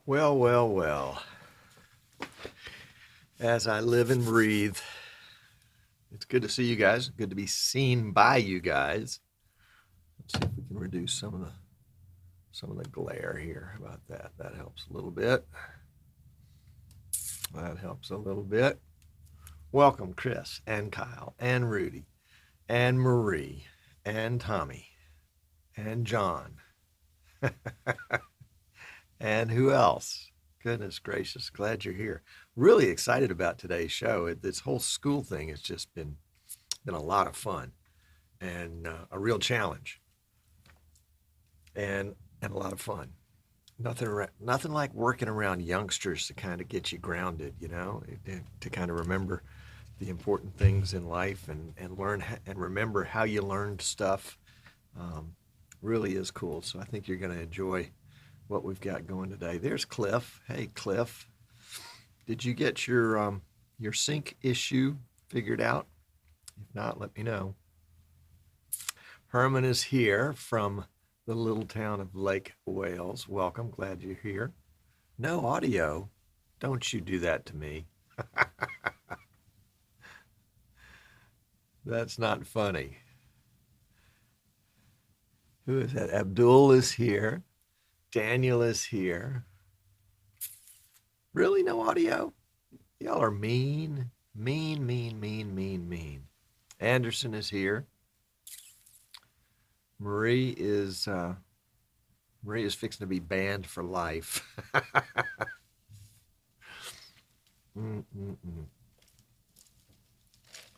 Well, well, well. As I live and breathe, it's good to see you guys. Good to be seen by you guys. Let's see if we can reduce some of the glare here. How about that? That helps a little bit. That helps a little bit. Welcome, Chris and Kyle and Rudy and Marie and Tommy and John. And who else? Goodness gracious, glad you're here. Really excited about today's show. This whole school thing has just been a lot of fun and a real challenge and a lot of fun. Nothing like working around youngsters to kind of get you grounded, to kind of remember the important things in life and learn and remember how you learned stuff. Really is cool. So I think you're going to enjoy what we've got going today. There's Cliff. Hey, Cliff, did you get your sync issue figured out? If not, let me know. Herman is here from the little town of Lake Wales. Welcome. Glad you're here. No audio. Don't you do that to me. That's not funny. Who is that? Abdul is here. Daniel is here. Really, no audio? Y'all are mean. Mean, mean, mean, mean, mean. Anderson is here. Marie is fixing to be banned for life.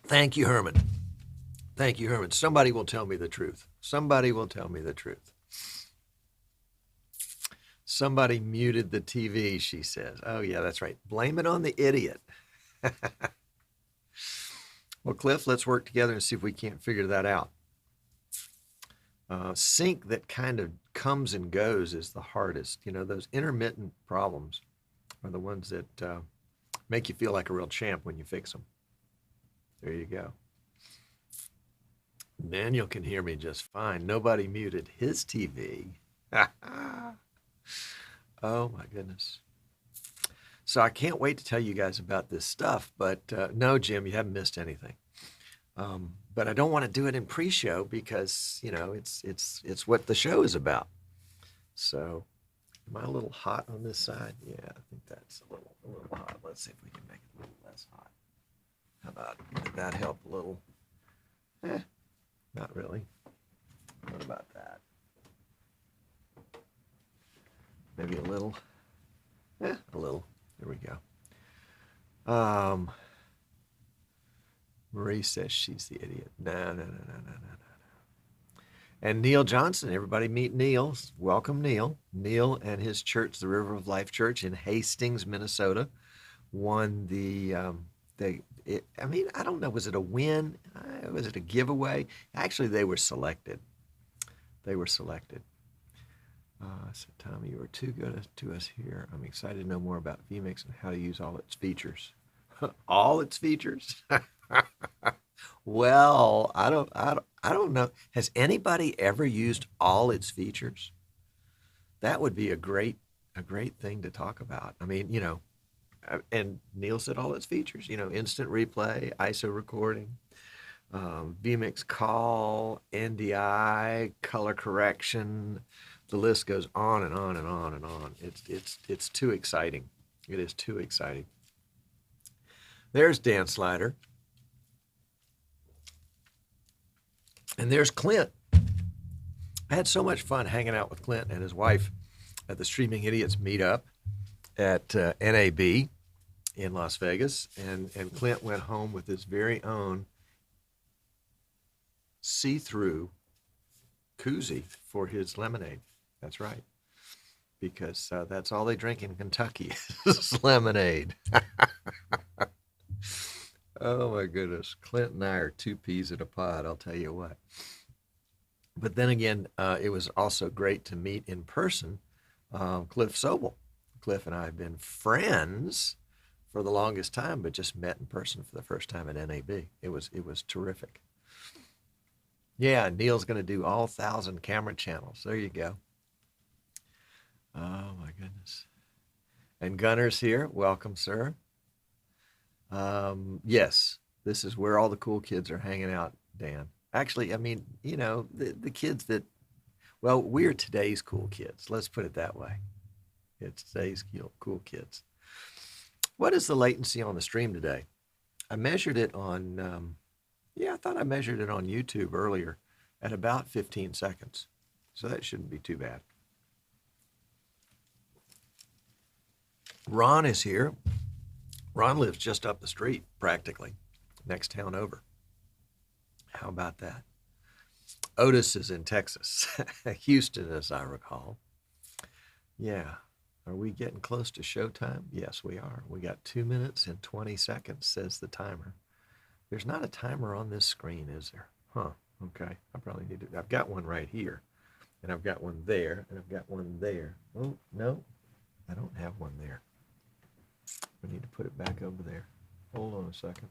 Thank you, Herman. Thank you, Herman. Somebody will tell me the truth. Somebody will tell me the truth. Somebody muted the TV, she says. Oh, yeah, that's right. Blame it on the idiot. Well, Cliff, let's work together and see if we can't figure that out. Sync that kind of comes and goes is the hardest. Those intermittent problems are the ones that make you feel like a real champ when you fix them. There you go. Daniel can hear me just fine. Nobody muted his TV. Oh, my goodness. So I can't wait to tell you guys about this stuff, but no, Jim, you haven't missed anything. But I don't want to do it in pre-show because, it's what the show is about. So am I a little hot on this side? Yeah, I think that's a little hot. Let's see if we can make it a little less hot. How about, did that help a little? Not really. What about that? Maybe a little. A little. There we go. Marie says she's the idiot. No. And Neil Johnson, everybody meet Neil. Welcome, Neil. Neil and his church, the River of Life Church in Hastings, Minnesota, won I don't know, was it a win? Was it a giveaway? Actually, they were selected. So, Tommy, you are too good to us here. I'm excited to know more about vMix and how to use all its features. All its features? Well, I don't know. Has anybody ever used all its features? That would be a great thing to talk about. I mean, and Neil said all its features, instant replay, ISO recording, vMix call, NDI, color correction. The list goes on and on and on and on. It's too exciting. It is too exciting. There's Dan Slider. And there's Clint. I had so much fun hanging out with Clint and his wife at the Streaming Idiots meetup at NAB in Las Vegas. And Clint went home with his very own see-through koozie for his lemonade. That's right. Because that's all they drink in Kentucky is lemonade. Oh, my goodness. Clint and I are two peas in a pod, I'll tell you what. But then again, it was also great to meet in person Cliff Sobel. Cliff and I have been friends for the longest time, but just met in person for the first time at NAB. It was terrific. Yeah, Neil's going to do all 1,000 camera channels. There you go. Oh, my goodness. And Gunner's here. Welcome, sir. Yes, this is where all the cool kids are hanging out, Dan. Actually, I mean, the kids that, well, we're today's cool kids. Let's put it that way. It's today's cool kids. What is the latency on the stream today? I measured it on, I thought I measured it on YouTube earlier at about 15 seconds. So that shouldn't be too bad. Ron is here. Ron lives just up the street, practically, next town over. How about that? Otis is in Texas, Houston, as I recall. Yeah. Are we getting close to showtime? Yes, we are. We got 2 minutes and 20 seconds, says the timer. There's not a timer on this screen, is there? Huh. Okay. I probably need to. I've got one right here, and I've got one there, and I've got one there. Oh, no, I don't have one there. We need to put it back over there. Hold on a second.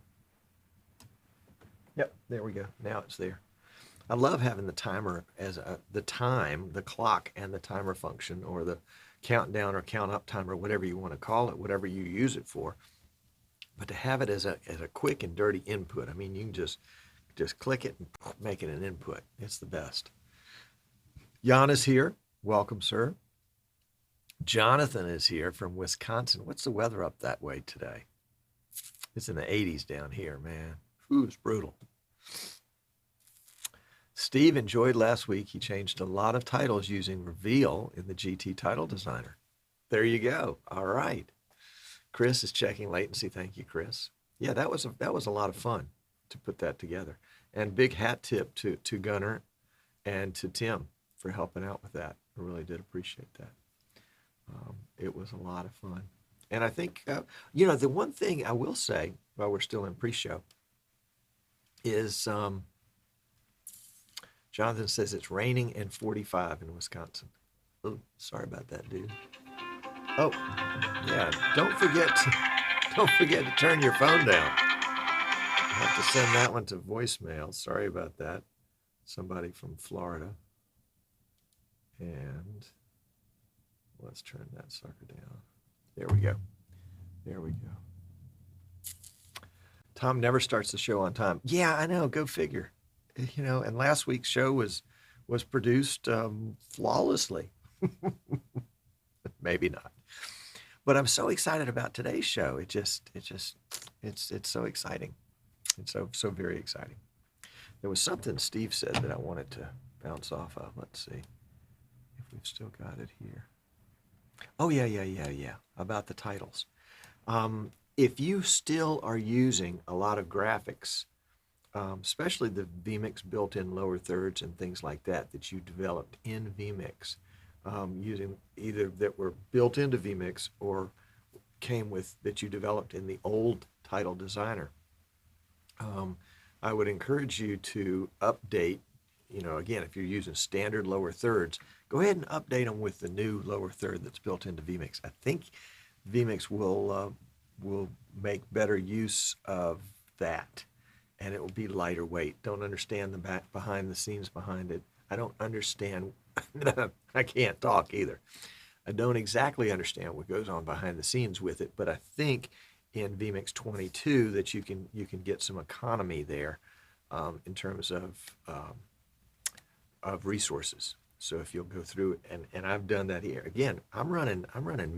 Yep, there we go. Now it's there. I love having the timer as the clock and the timer function, or the countdown or count up timer, whatever you want to call it, whatever you use it for. But to have it as a quick and dirty input, I mean, you can just click it and make it an input. It's the best. Jan is here. Welcome, sir. Jonathan is here from Wisconsin. What's the weather up that way today? It's in the 80s down here, man. Ooh, it's brutal. Steve enjoyed last week. He changed a lot of titles using Reveal in the GT Title Designer. There you go. All right. Chris is checking latency. Thank you, Chris. Yeah, that was a lot of fun to put that together. And big hat tip to Gunner and to Tim for helping out with that. I really did appreciate that. It was a lot of fun. And I think, the one thing I will say while we're still in pre-show is Jonathan says it's raining and 45 in Wisconsin. Oh, sorry about that, dude. Oh, yeah. Don't forget to turn your phone down. I have to send that one to voicemail. Sorry about that. Somebody from Florida. And let's turn that sucker down. There we go. There we go. Tom never starts the show on time. Yeah, I know. Go figure. And last week's show was produced flawlessly. Maybe not. But I'm so excited about today's show. It's so exciting. It's so very exciting. There was something Steve said that I wanted to bounce off of. Let's see if we've still got it here. Oh, yeah. About the titles. If you still are using a lot of graphics, especially the vMix built-in lower thirds and things like that you developed in vMix, using either that were built into vMix or came with that you developed in the old Title Designer, I would encourage you to update. Again, if you're using standard lower thirds, go ahead and update them with the new lower third that's built into vMix. I think vMix will make better use of that, and it will be lighter weight. Don't understand the behind the scenes behind it. I don't understand. I can't talk either. I don't exactly understand what goes on behind the scenes with it, but I think in vMix 22 that you can get some economy there in terms of resources. So if you'll go through it, and I've done that here. Again, I'm running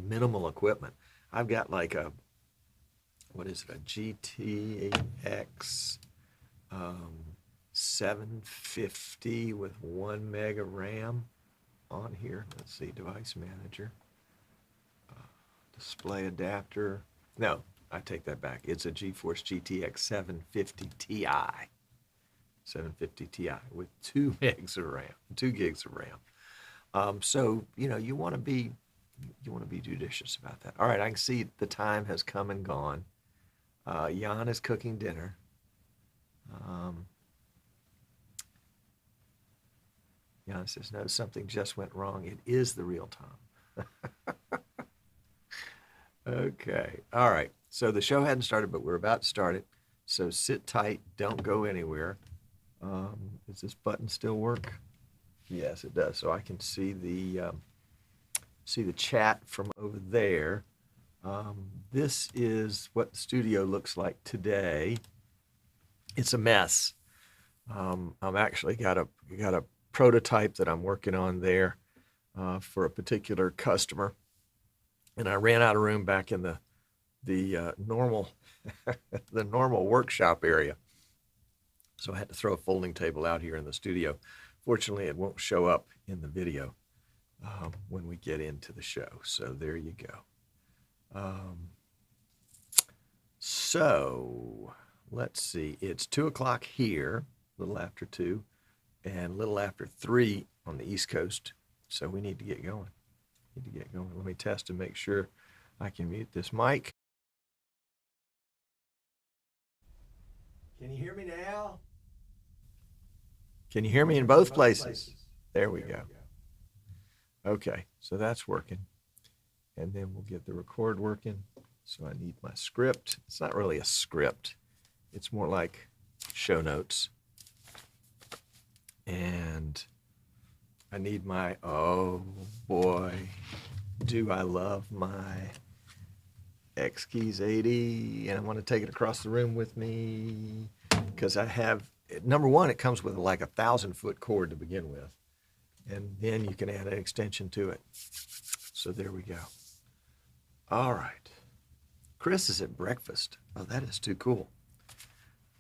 minimal equipment. I've got like a GTX 750 with 1 mega RAM on here. Let's see, device manager, display adapter. No, I take that back. It's a GeForce GTX 750 Ti. 750 Ti with 2 gigs of RAM. So you want to be judicious about that. All right, I can see the time has come and gone. Jan is cooking dinner. Jan says, no, something just went wrong. It is the real Tom. Okay. All right. So the show hadn't started, but we're about to start it. So sit tight. Don't go anywhere. Does this button still work? Yes, it does. So I can see the chat from over there. This is what the studio looks like today. It's a mess. I'm actually got a prototype that I'm working on there for a particular customer, and I ran out of room back in the normal the normal workshop area, so I had to throw a folding table out here in the studio. Fortunately, it won't show up in the video when we get into the show. So there you go. So let's see. It's 2 o'clock here, a little after 2, and a little after 3 on the East Coast. So we need to get going. Let me test and make sure I can mute this mic. Can you hear me now? Can you hear me in both places? There we go. Okay, so that's working. And then we'll get the record working. So I need my script. It's not really a script. It's more like show notes. And I need my, oh boy, do I love my X Keys 80, and I want to take it across the room with me because I have, number one, it comes with like 1,000-foot cord to begin with, and then you can add an extension to it. So there we go. All right. Chris is at breakfast. Oh, that is too cool.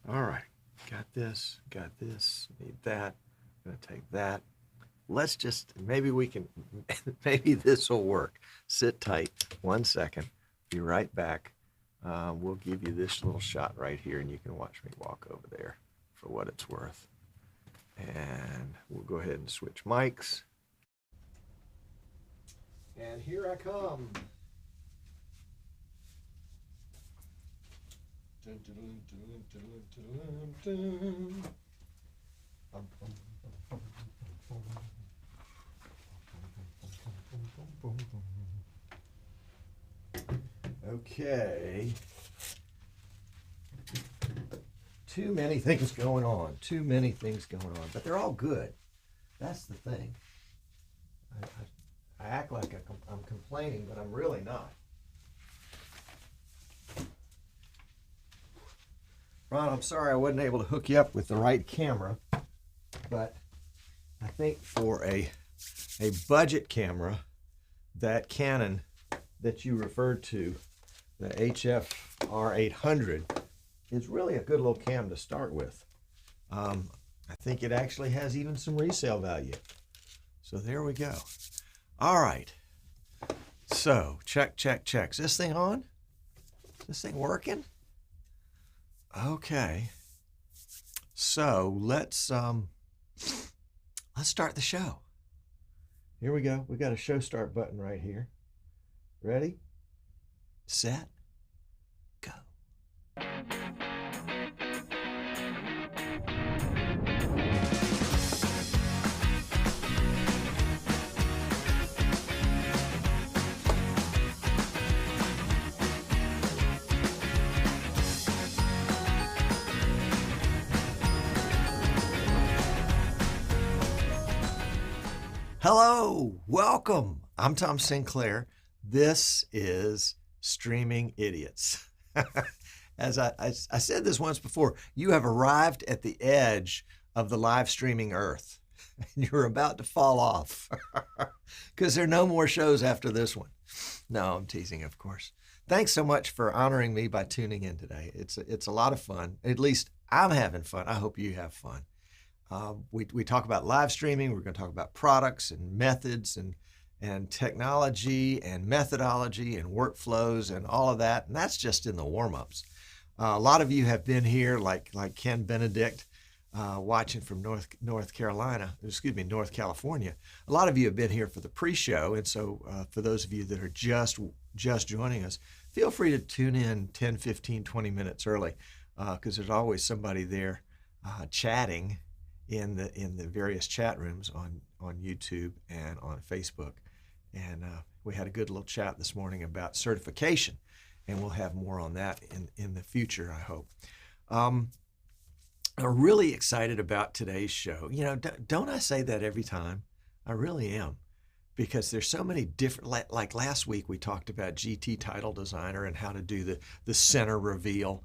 All right. Got this, need that. I'm going to take that. Let's just, maybe we can, maybe this will work. Sit tight 1 second. Be right back. We'll give you this little shot right here, and you can watch me walk over there for what it's worth. And we'll go ahead and switch mics. And here I come. Dun, dun, dun, dun, dun, dun, dun. Okay. Too many things going on. But they're all good. That's the thing. I act like I'm complaining, but I'm really not. Ron, I'm sorry I wasn't able to hook you up with the right camera, but I think for a budget camera, that Canon that you referred to, the HF-R800, is really a good little cam to start with. I think it actually has even some resale value. So there we go. All right. So check. Is this thing on? Is this thing working? Okay. So let's start the show. Here we go. We got a show start button right here. Ready, set, go. Hello, welcome. I'm Tom Sinclair. This is Streaming Idiots. As I said this once before, you have arrived at the edge of the live streaming earth. And you're about to fall off because there are no more shows after this one. No, I'm teasing, of course. Thanks so much for honoring me by tuning in today. It's a lot of fun. At least I'm having fun. I hope you have fun. We talk about live streaming. We're going to talk about products and methods and technology and methodology and workflows and all of that. And that's just in the warm-ups. A lot of you have been here, like Ken Benedict, watching from North California. A lot of you have been here for the pre-show. And so for those of you that are just joining us, feel free to tune in 10, 15, 20 minutes early because there's always somebody there chatting in the various chat rooms on YouTube and on Facebook. And we had a good little chat this morning about certification, and we'll have more on that in the future, I hope. I'm really excited about today's show. You know, don't I say that every time? I really am. because there's so many different, like last week we talked about GT Title Designer and how to do the center reveal,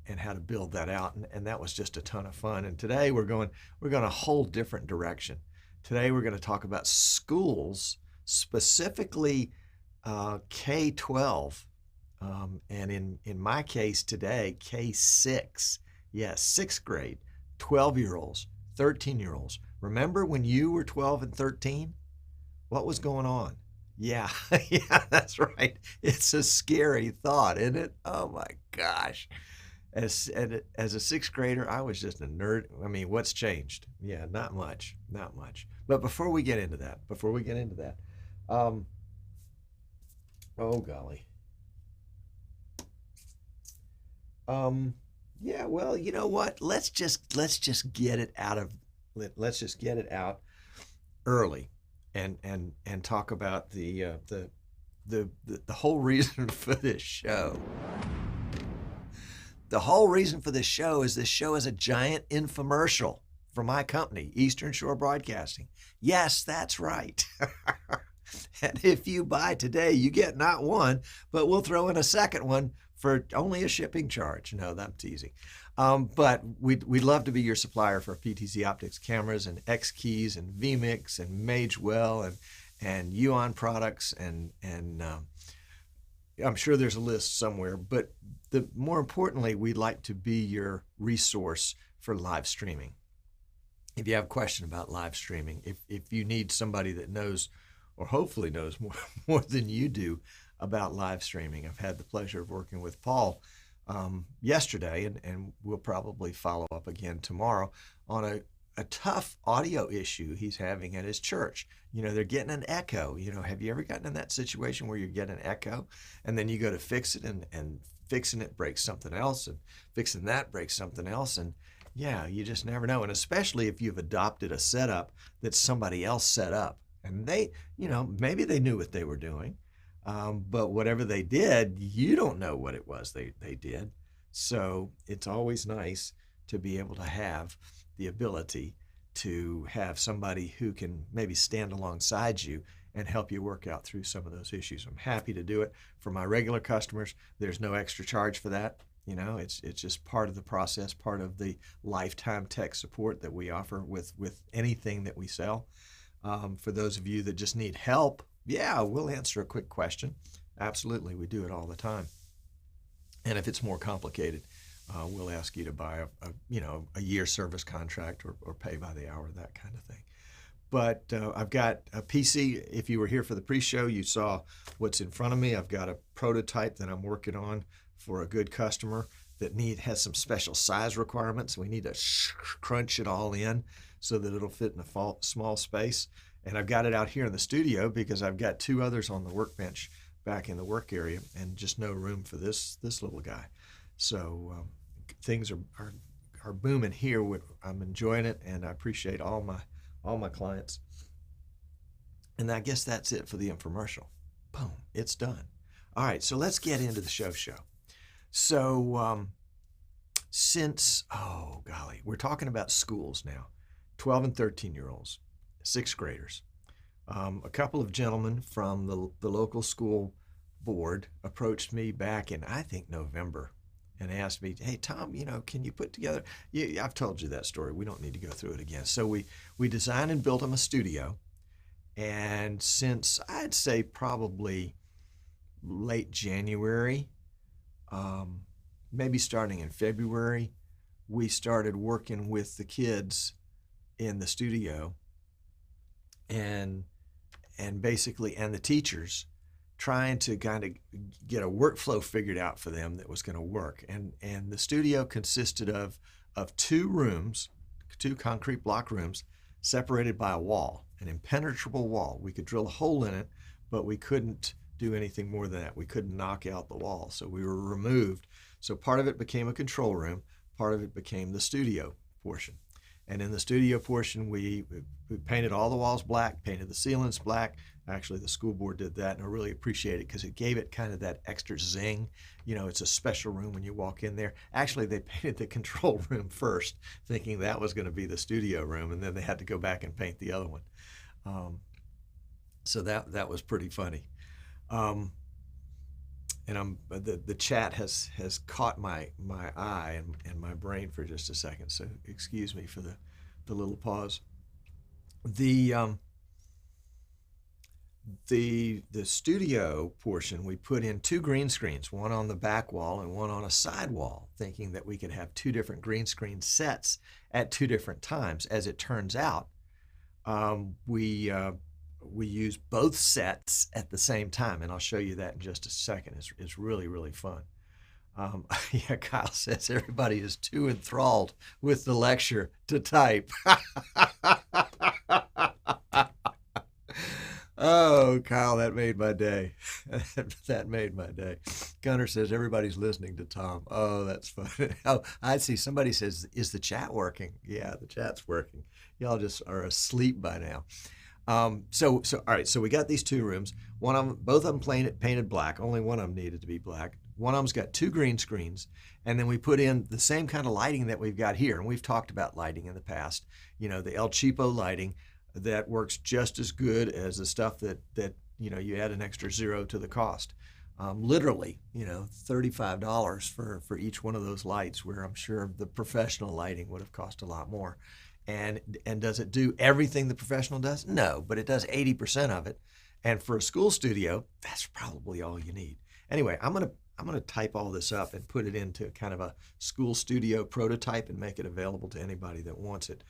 and how to build that out, and that was just a ton of fun. And today we're going a whole different direction. Today we're going to talk about schools, specifically K-12, and in my case today, K-6. Yes, 6th grade, 12-year-olds, 13-year-olds. Remember when you were 12 and 13? What was going on? Yeah, yeah, that's right. It's a scary thought, isn't it? Oh my gosh. As a 6th grader, I was just a nerd. I mean, what's changed? Yeah, not much, not much. But before we get into that, oh golly. Yeah, well, you know what? Let's just get it out early, and talk about the whole reason for this show. The whole reason for this show is a giant infomercial for my company, Eastern Shore Broadcasting. Yes, that's right. And if you buy today, you get not one, but we'll throw in a second one for only a shipping charge. No, I'm teasing. But we'd love to be your supplier for PTZ Optics cameras and X Keys and vMix and Magewell and Uon products, and I'm sure there's a list somewhere. But more importantly, we'd like to be your resource for live streaming. If you have a question about live streaming, if you need somebody that knows, or hopefully knows more than you do about live streaming. I've had the pleasure of working with Paul yesterday, and we'll probably follow up again tomorrow on a tough audio issue he's having at his church. You know, they're getting an echo. You know, have you ever gotten in that situation where you're getting an echo and then you go to fix it, and fixing it breaks something else, and fixing that breaks something else, and yeah, you just never know. And especially if you've adopted a setup that somebody else set up, and they, you know, maybe they knew what they were doing, but whatever they did, you don't know what it was they did. So it's always nice to be able to have the ability to have somebody who can maybe stand alongside you and help you work out through some of those issues. I'm happy to do it. For my regular customers, there's no extra charge for that. You know, it's just part of the process, part of the lifetime tech support that we offer with anything that we sell. For those of you that just need help, yeah, we'll answer a quick question. Absolutely, we do it all the time. And if it's more complicated, we'll ask you to buy a year service contract or pay by the hour, that kind of thing. But I've got a PC. If you were here for the pre-show, you saw what's in front of me. I've got a prototype that I'm working on for a good customer that has some special size requirements. We need to crunch it all in so that it'll fit in a small space. And I've got it out here in the studio because I've got 2 others on the workbench back in the work area, and just no room for this little guy. So things are booming here. I'm enjoying it, and I appreciate all my clients. And I guess that's it for the infomercial. Boom, it's done. All right, so let's get into the show. So we're talking about schools now, 12 and 13-year-olds, 6th graders. A couple of gentlemen from the local school board approached me back in, I think, November, and asked me, hey, Tom, you know, can you put together, I've told you that story. We don't need to go through it again. So we designed and built them a studio. And since I'd say probably late January, maybe starting in February, we started working with the kids in the studio and basically the teachers, trying to kind of get a workflow figured out for them that was going to work. And the studio consisted of 2 rooms, 2 concrete block rooms, separated by a wall, an impenetrable wall. We could drill a hole in it, but we couldn't do anything more than that. We couldn't knock out the wall, so we were removed. So part of it became a control room, part of it became the studio portion. And in the studio portion, we painted all the walls black, painted the ceilings black. Actually, the school board did that, and I really appreciate it because it gave it kind of that extra zing. You know, it's a special room when you walk in there. Actually, they painted the control room first, thinking that was going to be the studio room, and then they had to go back and paint the other one. So that was pretty funny. Um, and the chat has caught my eye and my brain for just a second. So excuse me for the little pause. The the studio portion, we put in two green screens, one on the back wall and one on a side wall, thinking that we could have two different green screen sets at two different times. As it turns out, we use both sets at the same time, and I'll show you that in just a second. It's really, really fun. Yeah, Kyle says everybody is too enthralled with the lecture to type. Oh, Kyle, that made my day. That made my day. Gunnar says everybody's listening to Tom. Oh, that's funny. Oh, I see. Somebody says, is the chat working? Yeah, the chat's working. Y'all just are asleep by now. So all right. So we got these two rooms. One of them, both of them painted black. Only one of them needed to be black. One of them's got two green screens, and then we put in the same kind of lighting that we've got here. And we've talked about lighting in the past. You know, the El Cheapo lighting that works just as good as the stuff that you know, you add an extra zero to the cost. Literally, you know, $35 for each one of those lights, where I'm sure the professional lighting would have cost a lot more. And does it do everything the professional does? No, but it does 80% of it. And for a school studio, that's probably all you need. Anyway, I'm gonna type all this up and put it into kind of a school studio prototype and make it available to anybody that wants it.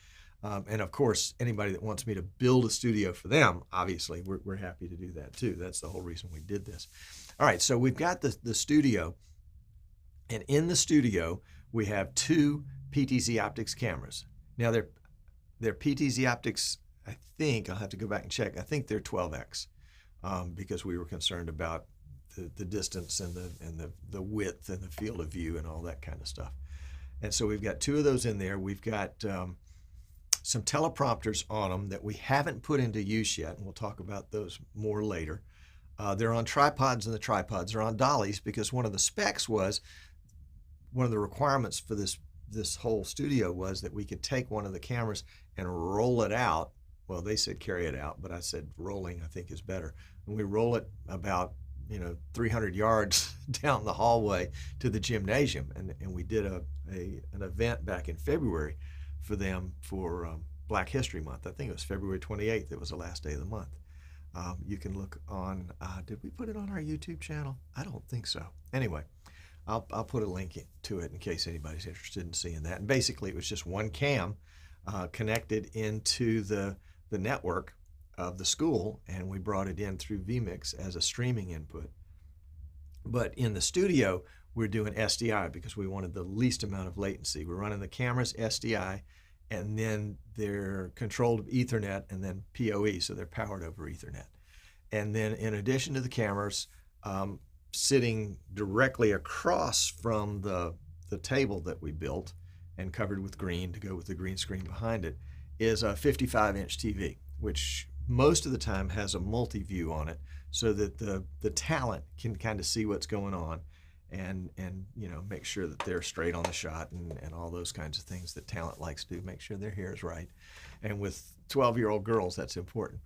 And of course, anybody that wants me to build a studio for them, obviously, we're happy to do that too. That's the whole reason we did this. All right, so we've got the studio, and in the studio, we have two PTZ Optics cameras. Now, they're PTZ Optics, I think, I'll have to go back and check, I think they're 12X, because we were concerned about the distance and the width and the field of view and all that kind of stuff. And so we've got two of those in there. We've got some teleprompters on them that we haven't put into use yet, and we'll talk about those more later. They're on tripods, and the tripods are on dollies, because one of the specs was, one of the requirements for this whole studio was that we could take one of the cameras and roll it out. Well, they said carry it out, but I said rolling, I think, is better. And we roll it about, you know, 300 yards down the hallway to the gymnasium. And we did an event back in February for them for Black History Month. I think it was February 28th. It was the last day of the month. You can look on, did we put it on our YouTube channel? I don't think so. Anyway, I'll put a link to it in case anybody's interested in seeing that. And basically, it was just one cam connected into the network of the school, and we brought it in through vMix as a streaming input. But in the studio, we're doing SDI because we wanted the least amount of latency. We're running the cameras SDI, and then they're controlled Ethernet, and then PoE, so they're powered over Ethernet. And then in addition to the cameras, sitting directly across from the table that we built and covered with green to go with the green screen behind it, is a 55-inch TV, which most of the time has a multi-view on it, so that the talent can kind of see what's going on and you know, make sure that they're straight on the shot and all those kinds of things that talent likes to do, make sure their hair is right. And with 12-year-old girls, that's important.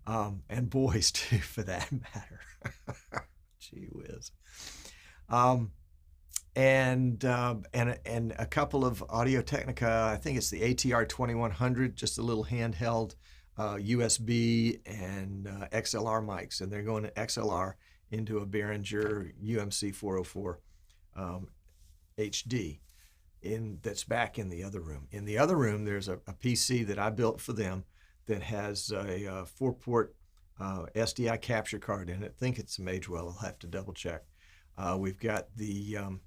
And boys too, for that matter. Gee whiz. And a couple of Audio-Technica, I think it's the ATR 2100, just a little handheld USB and XLR mics, and they're going to XLR into a Behringer UMC 404 HD that's back in the other room. In the other room, there's a PC that I built for them that has a 4-port SDI capture card in it. I think it's Magewell. I'll have to double check. We've got the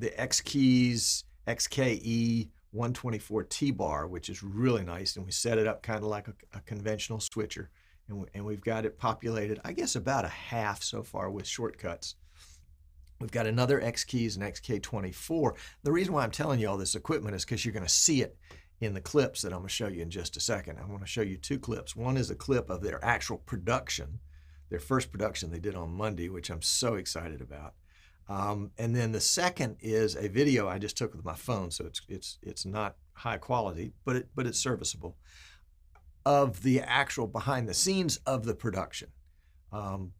X-Keys XKE 124 T-bar, which is really nice, and we set it up kind of like a conventional switcher, and we've got it populated, I guess, about a half so far with shortcuts. We've got another X-Keys and XK24. The reason why I'm telling you all this equipment is because you're going to see it in the clips that I'm going to show you in just a second. I'm going to show you two clips. One is a clip of their actual production, their first production they did on Monday, which I'm so excited about. And then the second is a video I just took with my phone, so it's not high quality, but it's serviceable. of the actual behind the scenes of the production,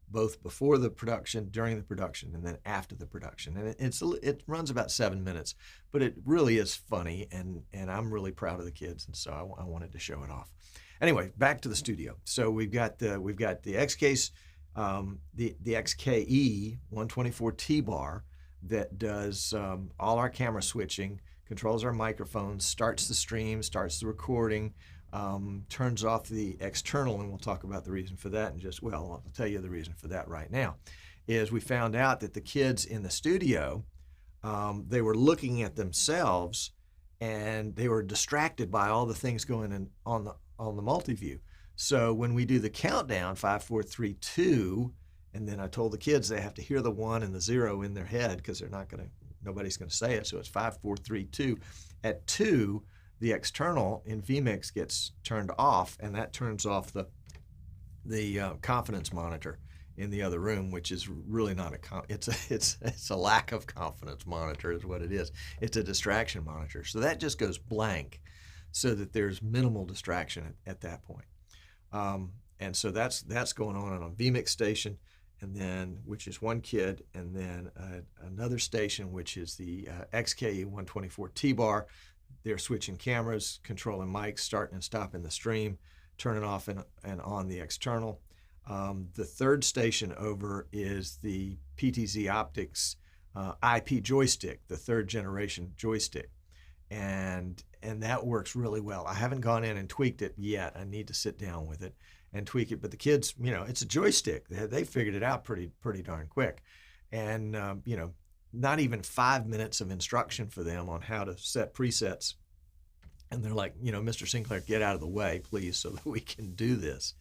both before the production, during the production, and then after the production. And it runs about 7 minutes, but it really is funny, and I'm really proud of the kids, and so I wanted to show it off. Anyway, back to the studio. So we've got the XK's the XKE 124T bar that does all our camera switching, controls our microphones, starts the stream, starts the recording, turns off the external, and we'll talk about the reason for that in just, well, I'll tell you the reason for that right now, is we found out that the kids in the studio, they were looking at themselves and they were distracted by all the things going on the multi-view. So when we do the countdown, 5, 4, 3, 2, and then I told the kids they have to hear the 1 and the 0 in their head because nobody's going to say it. So it's 5, 4, 3, 2. At 2, the external in vMix gets turned off, and that turns off the confidence monitor in the other room, which is really not it's a lack of confidence monitor is what it is. It's a distraction monitor. So that just goes blank, so that there's minimal distraction at that point. And so that's going on a vMix station, and then which is one kid, and then another station which is the XKE 124T bar. They're switching cameras, controlling mics, starting and stopping the stream, turning off and on the external. The third station over is the PTZ Optics IP joystick, the third generation joystick. And that works really well. I haven't gone in and tweaked it yet. I need to sit down with it and tweak it. But the kids, it's a joystick. They figured it out pretty darn quick. And, not even 5 minutes of instruction for them on how to set presets. And they're like, Mr. Sinclair, get out of the way, please, so that we can do this.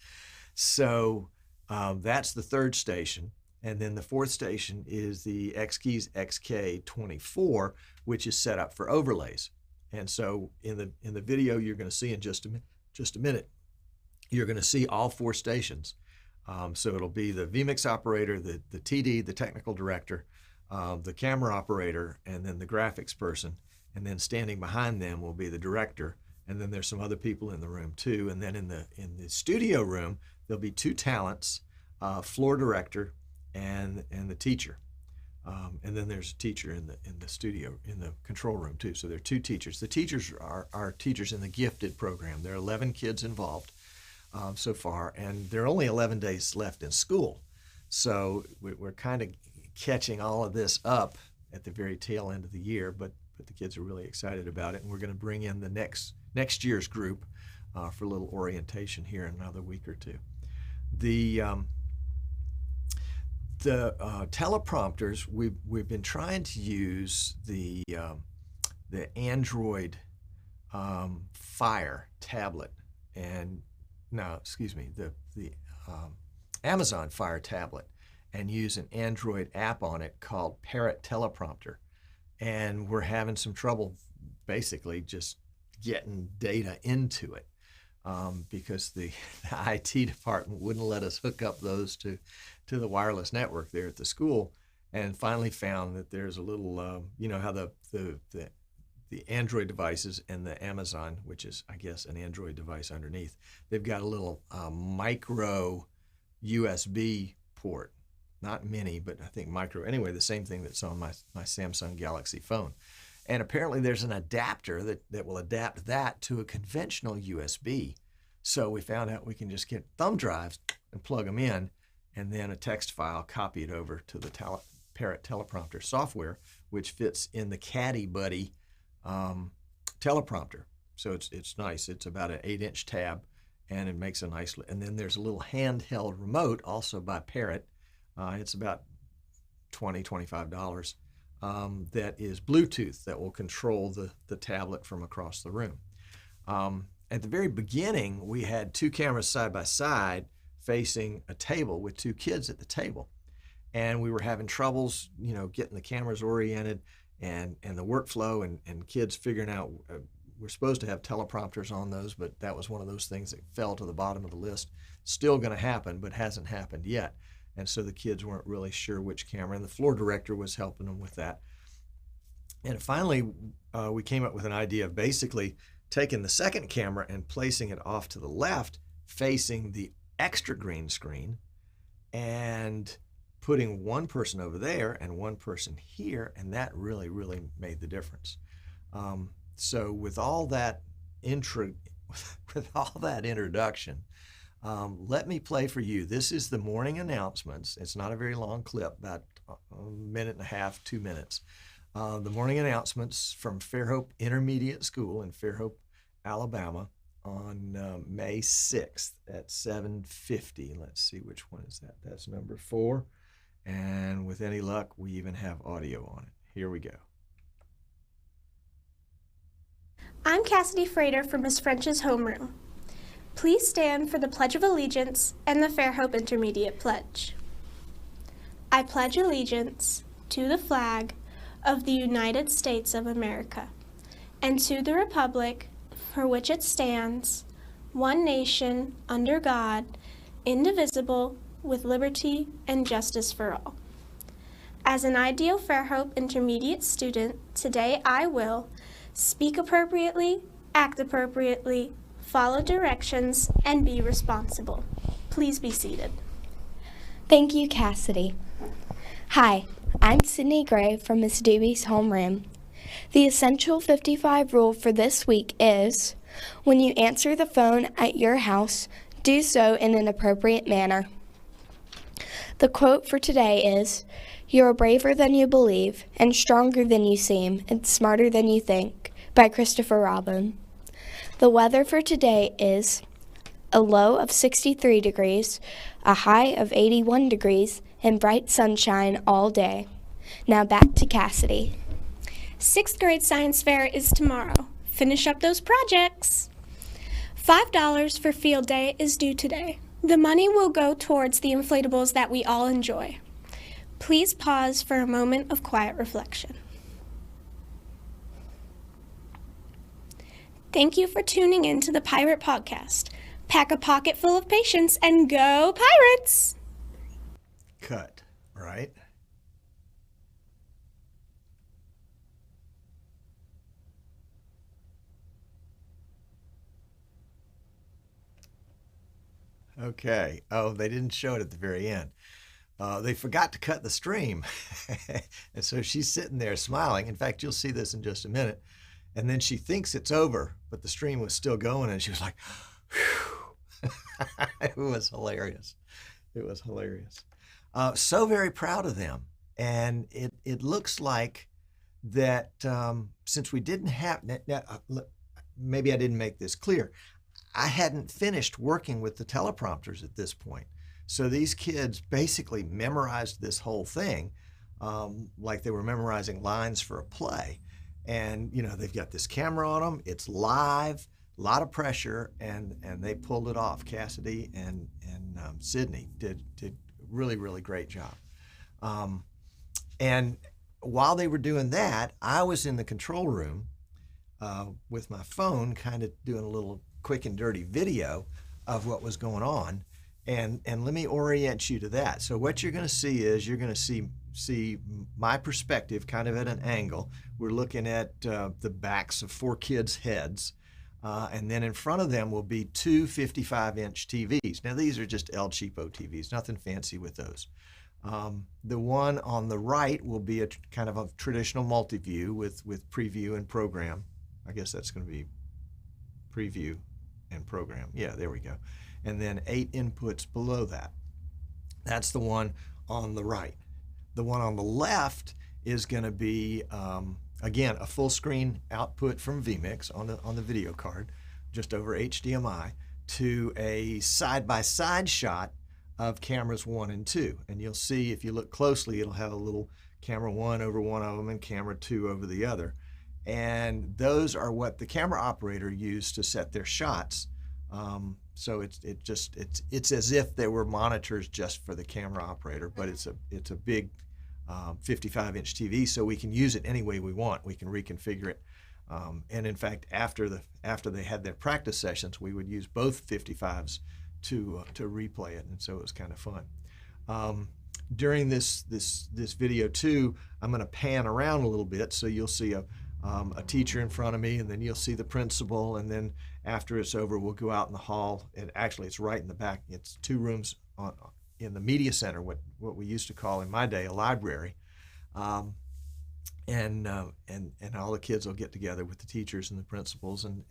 So that's the third station. And then the fourth station is the XKeys XK24, which is set up for overlays. And so in the video you're going to see in just a minute, you're going to see all 4 stations. So it'll be the vMix operator, the TD, the technical director, the camera operator, and then the graphics person. And then standing behind them will be the director. And then there's some other people in the room too. And then in the studio room, there'll be 2 talents, floor director and the teacher. And then there's a teacher in the studio, in the control room too. So there are 2 teachers. The teachers are teachers in the gifted program. There are 11 kids involved so far, and there are only 11 days left in school. So we're kind of catching all of this up at the very tail end of the year, but the kids are really excited about it, and we're going to bring in the next year's group for a little orientation here in another week or 2. The teleprompters, we've been trying to use the Android Fire tablet, the Amazon Fire tablet, and use an Android app on it called Parrot Teleprompter. And we're having some trouble basically just getting data into it because the IT department wouldn't let us hook up those to the wireless network there at the school, and finally found that there's a little, how the Android devices and the Amazon, which is, I guess, an Android device underneath, they've got a little micro USB port. Not mini, but I think micro. Anyway, the same thing that's on my Samsung Galaxy phone. And apparently there's an adapter that will adapt that to a conventional USB. So we found out we can just get thumb drives and plug them in, and then a text file, copy it over to the Parrot Teleprompter software, which fits in the Caddy Buddy teleprompter. So it's nice. It's about an 8-inch tab, and it makes a nice, and then there's a little handheld remote also by Parrot. It's about $20, $25 that is Bluetooth that will control the tablet from across the room. At the very beginning, we had 2 cameras side by side facing a table with 2 kids at the table. And we were having troubles, getting the cameras oriented and the workflow and kids figuring out we're supposed to have teleprompters on those, but that was one of those things that fell to the bottom of the list. Still going to happen, but hasn't happened yet. And so the kids weren't really sure which camera, and the floor director was helping them with that. And finally, we came up with an idea of basically taking the second camera and placing it off to the left, facing the extra green screen, and putting one person over there and one person here, and that really, really made the difference. So with all that introduction, let me play for you. This is the morning announcements. It's not a very long clip, about a minute and a half, 2 minutes. The morning announcements from Fairhope Intermediate School in Fairhope, Alabama, on May 6th at 7:50. Let's see, which one is that? That's number 4. And with any luck, we even have audio on it. Here we go. I'm Cassidy Frater from Miss French's homeroom. Please stand for the Pledge of Allegiance and the Fairhope Intermediate Pledge. I pledge allegiance to the flag of the United States of America and to the republic for which it stands, one nation, under God, indivisible, with liberty and justice for all. As an ideal Fairhope Intermediate student, today I will speak appropriately, act appropriately, follow directions, and be responsible. Please be seated. Thank you, Cassidy. Hi, I'm Sydney Gray from Miss Dewey's homeroom. The essential 55 rule for this week is, when you answer the phone at your house, do so in an appropriate manner. The quote for today is, "You're braver than you believe, and stronger than you seem, and smarter than you think," by Christopher Robin. The weather for today is a low of 63 degrees, a high of 81 degrees, and bright sunshine all day. Now back to Cassidy. 6th grade science fair is tomorrow. Finish up those projects. $5 for field day is due today. The money will go towards the inflatables that we all enjoy. Please pause for a moment of quiet reflection. Thank you for tuning in to the Pirate Podcast. Pack a pocket full of patience and go Pirates! Cut, right? Okay. Oh, they didn't show it at the very end. They forgot to cut the stream. And so she's sitting there smiling. In fact, you'll see this in just a minute. And then she thinks it's over, but the stream was still going, and she was like, whew. It was hilarious. It was hilarious. So very proud of them. And it looks like that since we didn't have, maybe I didn't make this clear, I hadn't finished working with the teleprompters at this point. So these kids basically memorized this whole thing like they were memorizing lines for a play. And, you know, they've got this camera on them. It's live, a lot of pressure, and they pulled it off. Cassidy and Sydney did really, really great job. And while they were doing that, I was in the control room with my phone, kind of doing a little quick and dirty video of what was going on. And let me orient you to that. So what you're going to see is you're going to see my perspective kind of at an angle. We're looking at the backs of 4 kids' heads. And then in front of them will be 2 55-inch TVs. Now, these are just El Cheapo TVs, nothing fancy with those. The one on the right will be a kind of a traditional multi-view with preview and program. I guess that's going to be preview and program. Yeah, there we go. And then 8 inputs below that. That's the one on the right. The one on the left is going to be, again, a full screen output from vMix on the video card, just over HDMI, to a side-by-side shot of cameras 1 and 2. And you'll see, if you look closely, it'll have a little camera 1 over one of them and camera 2 over the other. And those are what the camera operator used to set their shots. So it's as if they were monitors just for the camera operator, but it's a big 55-inch TV, so we can use it any way we want. We can reconfigure it. And in fact, after they had their practice sessions, we would use both 55s to replay it, and so it was kind of fun. During this video too, I'm going to pan around a little bit, so you'll see a a teacher in front of me, and then you'll see the principal, and then after it's over, we'll go out in the hall, and actually it's right in the back. It's 2 rooms in the media center, what we used to call in my day a library. And all the kids will get together with the teachers and the principals and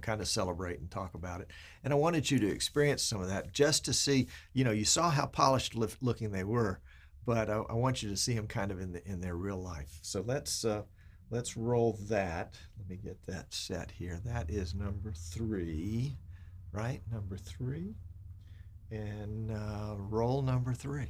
kind of celebrate and talk about it. And I wanted you to experience some of that just to see, you saw how polished looking they were, but I want you to see them kind of in their real life. So let's roll that. Let me get that set here. That is number 3, right? Number 3. And roll number 3.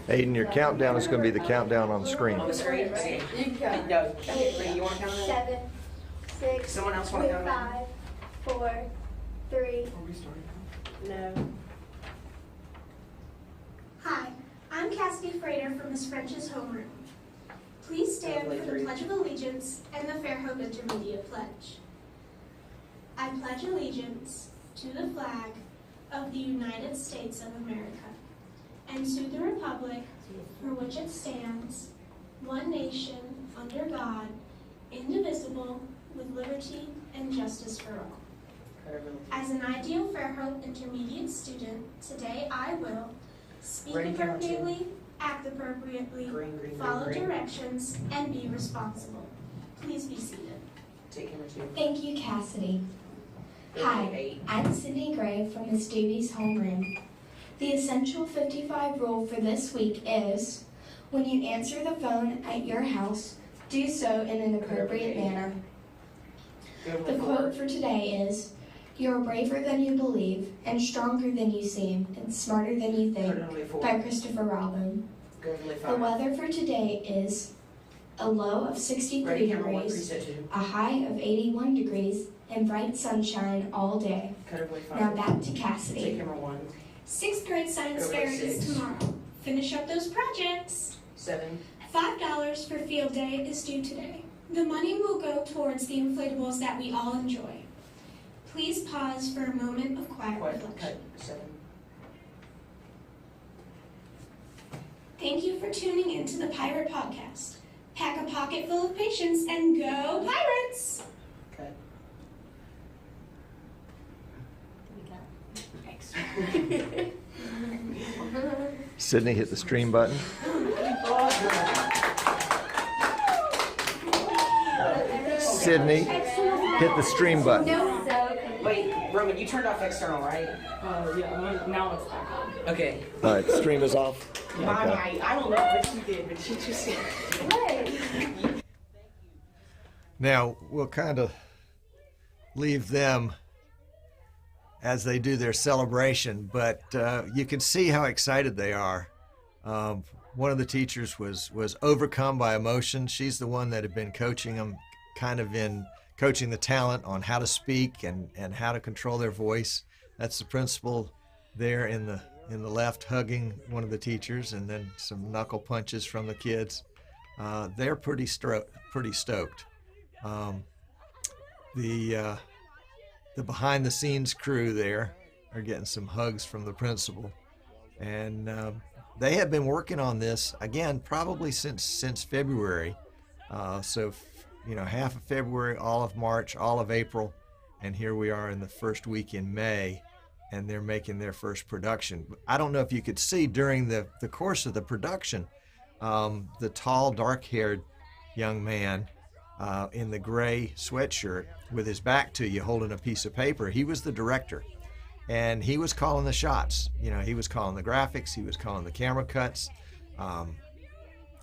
Aiden, your countdown is going to be the countdown on the screen. On the screen? Okay. No. Okay, you want to count on that? 7, 6, Someone else want to count on 5, 4, 3. No. Hi, I'm Cassidy Frater from Miss French's homeroom. Please stand for the Pledge of Allegiance and the Fairhope Intermediate Pledge. I pledge allegiance to the flag of the United States of America and to the republic for which it stands, one nation, under God, indivisible, with liberty and justice for all. As an ideal Fairhope Intermediate student, today I will speak appropriately, act appropriately, follow directions, and be responsible. Please be seated. Take camera 2. Thank you, Cassidy. Hi, I'm Sydney Gray from Miss Doobie's homeroom. The essential 55 rule for this week is, when you answer the phone at your house, do so in an appropriate manner. The quote for today is, "You are braver than you believe, and stronger than you seem, and smarter than you think," by Christopher Robin. The weather for today is a low of 63 degrees, a high of 81 degrees, and bright sunshine all day. Now back to Cassidy. Take camera 1. 6th grade science fair is tomorrow. Finish up those projects. 7. $5 for field day is due today. The money will go towards the inflatables that we all enjoy. Please pause for a moment of quiet reflection. Cut. 7. Thank you for tuning into the Pirate Podcast. Pack a pocket full of patience and go Pirates! Cut. Sydney, hit the stream button. Sydney, hit the stream button. Wait, Roman, you turned off external, right? Yeah, now it's back on. Okay. All right, stream is off. Okay. I don't know what she did, but she just... Now, we'll kind of leave them as they do their celebration, but you can see how excited they are. One of the teachers was overcome by emotion. She's the one that had been coaching them, kind of in coaching the talent on how to speak and how to control their voice. That's the principal there in the left hugging one of the teachers, and then some knuckle punches from the kids. They're pretty stoked. The behind-the-scenes crew there are getting some hugs from the principal, and they have been working on this again probably since February. So half of February, all of March, all of April, and here we are in the first week in May, and they're making their first production. I don't know if you could see during the course of the production, the tall, dark-haired young man in the gray sweatshirt with his back to you holding a piece of paper. He was the director, and he was calling the shots. He was calling the graphics, he was calling the camera cuts.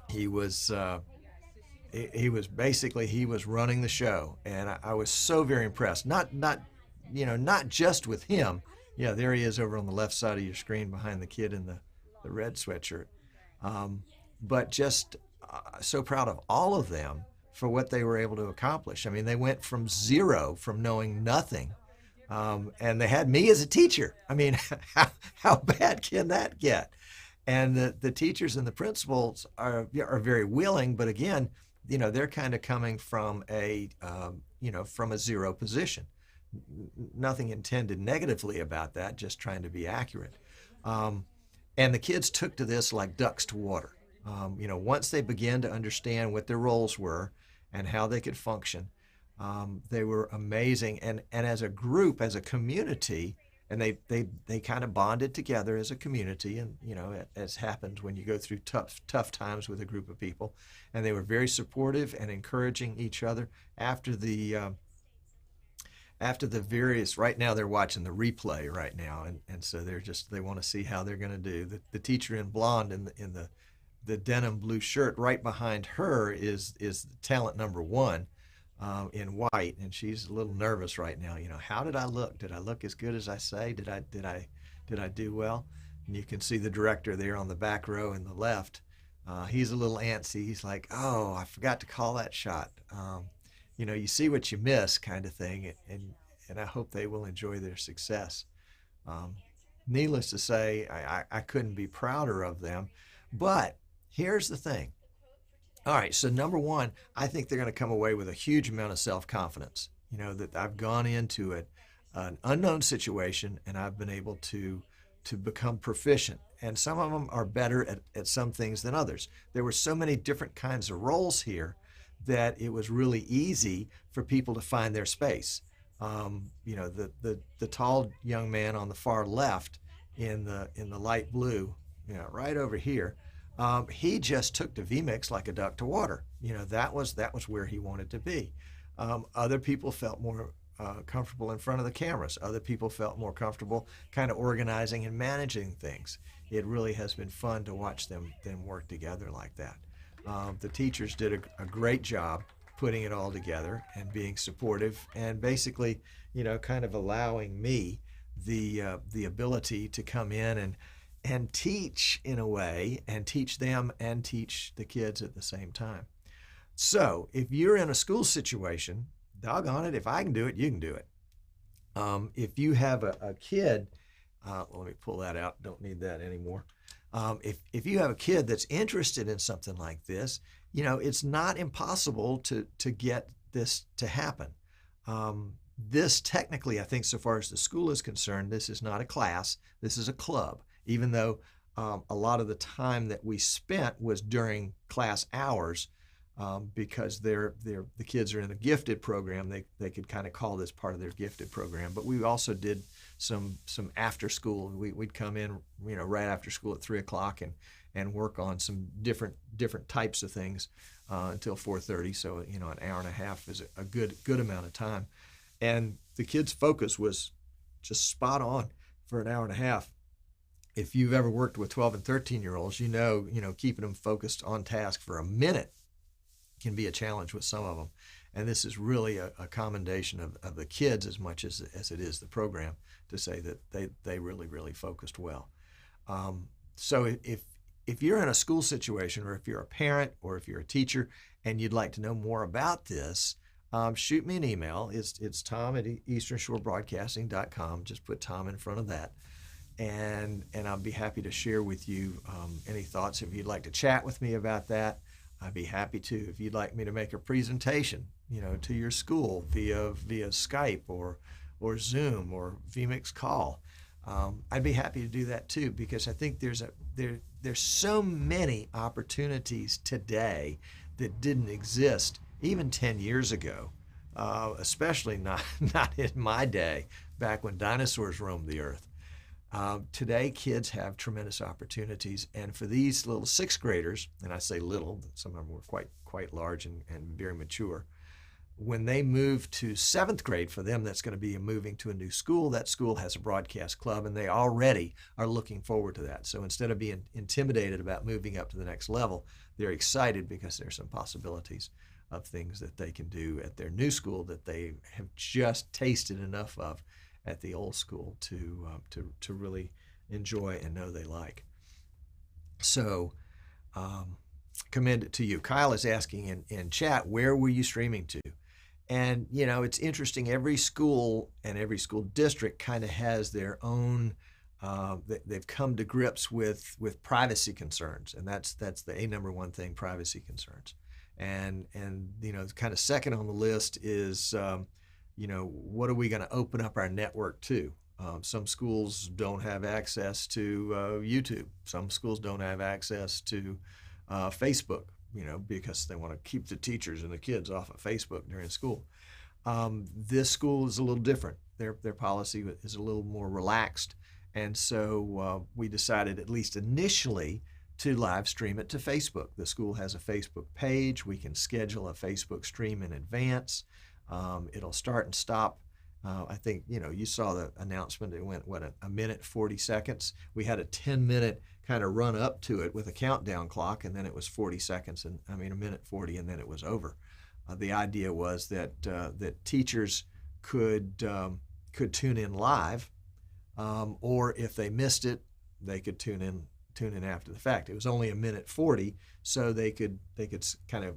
He was he was basically, he was running the show, and I was so very impressed. Not just with him. Yeah, there he is over on the left side of your screen behind the kid in the red sweatshirt. But just so proud of all of them for what they were able to accomplish. I mean, they went from zero, from knowing nothing, and they had me as a teacher. I mean, how bad can that get? And the teachers and the principals are very willing, but again, they're kind of coming from from a zero position. Nothing intended negatively about that, just trying to be accurate. And the kids took to this like ducks to water. Once they began to understand what their roles were and how they could function, they were amazing. And as a group, as a community, and they kind of bonded together as a community, and as happens when you go through tough times with a group of people, and they were very supportive and encouraging each other. After the various, right now they're watching the replay right now, and so they want to see how they're going to do. The teacher in blonde in the denim blue shirt, right behind her is talent number one. In white, and she's a little nervous right now. How did I look? Did I look as good as I say? Did I do well? And you can see the director there on the back row in the left. He's a little antsy. He's like, oh, I forgot to call that shot. You see what you miss, kind of thing, and I hope they will enjoy their success. Needless to say, I couldn't be prouder of them. But here's the thing. All right, so number one, I think they're going to come away with a huge amount of self-confidence. That I've gone into an unknown situation, and I've been able to become proficient. And some of them are better at some things than others. There were so many different kinds of roles here that it was really easy for people to find their space. The tall young man on the far left in the light blue, right over here. He just took to vMix like a duck to water. That was where he wanted to be. Other people felt more comfortable in front of the cameras. Other people felt more comfortable kind of organizing and managing things. It really has been fun to watch them work together like that. The teachers did a great job putting it all together and being supportive, and basically, kind of allowing me the ability to come in and teach in a way, and teach them and teach the kids at the same time. So if you're in a school situation, doggone it, if I can do it, you can do it. If you have a kid, let me pull that out, don't need that anymore. If you have a kid that's interested in something like this, it's not impossible to get this to happen. This technically, I think, so far as the school is concerned, this is not a class, this is a club. Even though a lot of the time that we spent was during class hours, because the kids are in the gifted program, they could kind of call this part of their gifted program. But we also did some after school. We'd come in, right after school at 3 o'clock and work on some different types of things until 4:30. So an hour and a half is a good amount of time, and the kids' focus was just spot on for an hour and a half. If you've ever worked with 12 and 13-year-olds, keeping them focused on task for a minute can be a challenge with some of them. And this is really a commendation of the kids as much as it is the program, to say that they really, really focused well. So if you're in a school situation, or if you're a parent, or if you're a teacher and you'd like to know more about this, shoot me an email. It's tom@easternshorebroadcasting.com. Just put Tom in front of that. And I'll be happy to share with you any thoughts. If you'd like to chat with me about that, I'd be happy to. If you'd like me to make a presentation, to your school via Skype or Zoom or vMix call, I'd be happy to do that too, because I think there's so many opportunities today that didn't exist even 10 years ago, especially not in my day, back when dinosaurs roamed the earth. Today, kids have tremendous opportunities, and for these little sixth graders, and I say little, some of them were quite large and very mature, when they move to 7th grade, for them, that's going to be moving to a new school. That school has a broadcast club, and they already are looking forward to that. So instead of being intimidated about moving up to the next level, they're excited because there's some possibilities of things that they can do at their new school that they have just tasted enough of at the old school to really enjoy and know they like. So commend it to you. Kyle is asking in chat, where were you streaming to? And, you know, it's interesting. Every school and every school district kind of has their own, they've come to grips with privacy concerns. And that's the number one thing, privacy concerns. And you know, kind of second on the list is, you know, what are we going to open up our network to? Some schools don't have access to YouTube. Some schools don't have access to Facebook, you know, because they want to keep the teachers and the kids off of Facebook during school. This school is a little different. Their policy is a little more relaxed. And so we decided, at least initially, to live stream it to Facebook. The school has a Facebook page. We can schedule a Facebook stream in advance. It'll start and stop. I think, you know, you saw the announcement. It went, what, a minute, 40 seconds. We had a 10-minute kind of run up to it with a countdown clock, and then it was 40 seconds, and a minute 40, and then it was over. The idea was that that teachers could tune in live, or if they missed it, they could tune in after the fact. It was only a minute 40, so they could kind of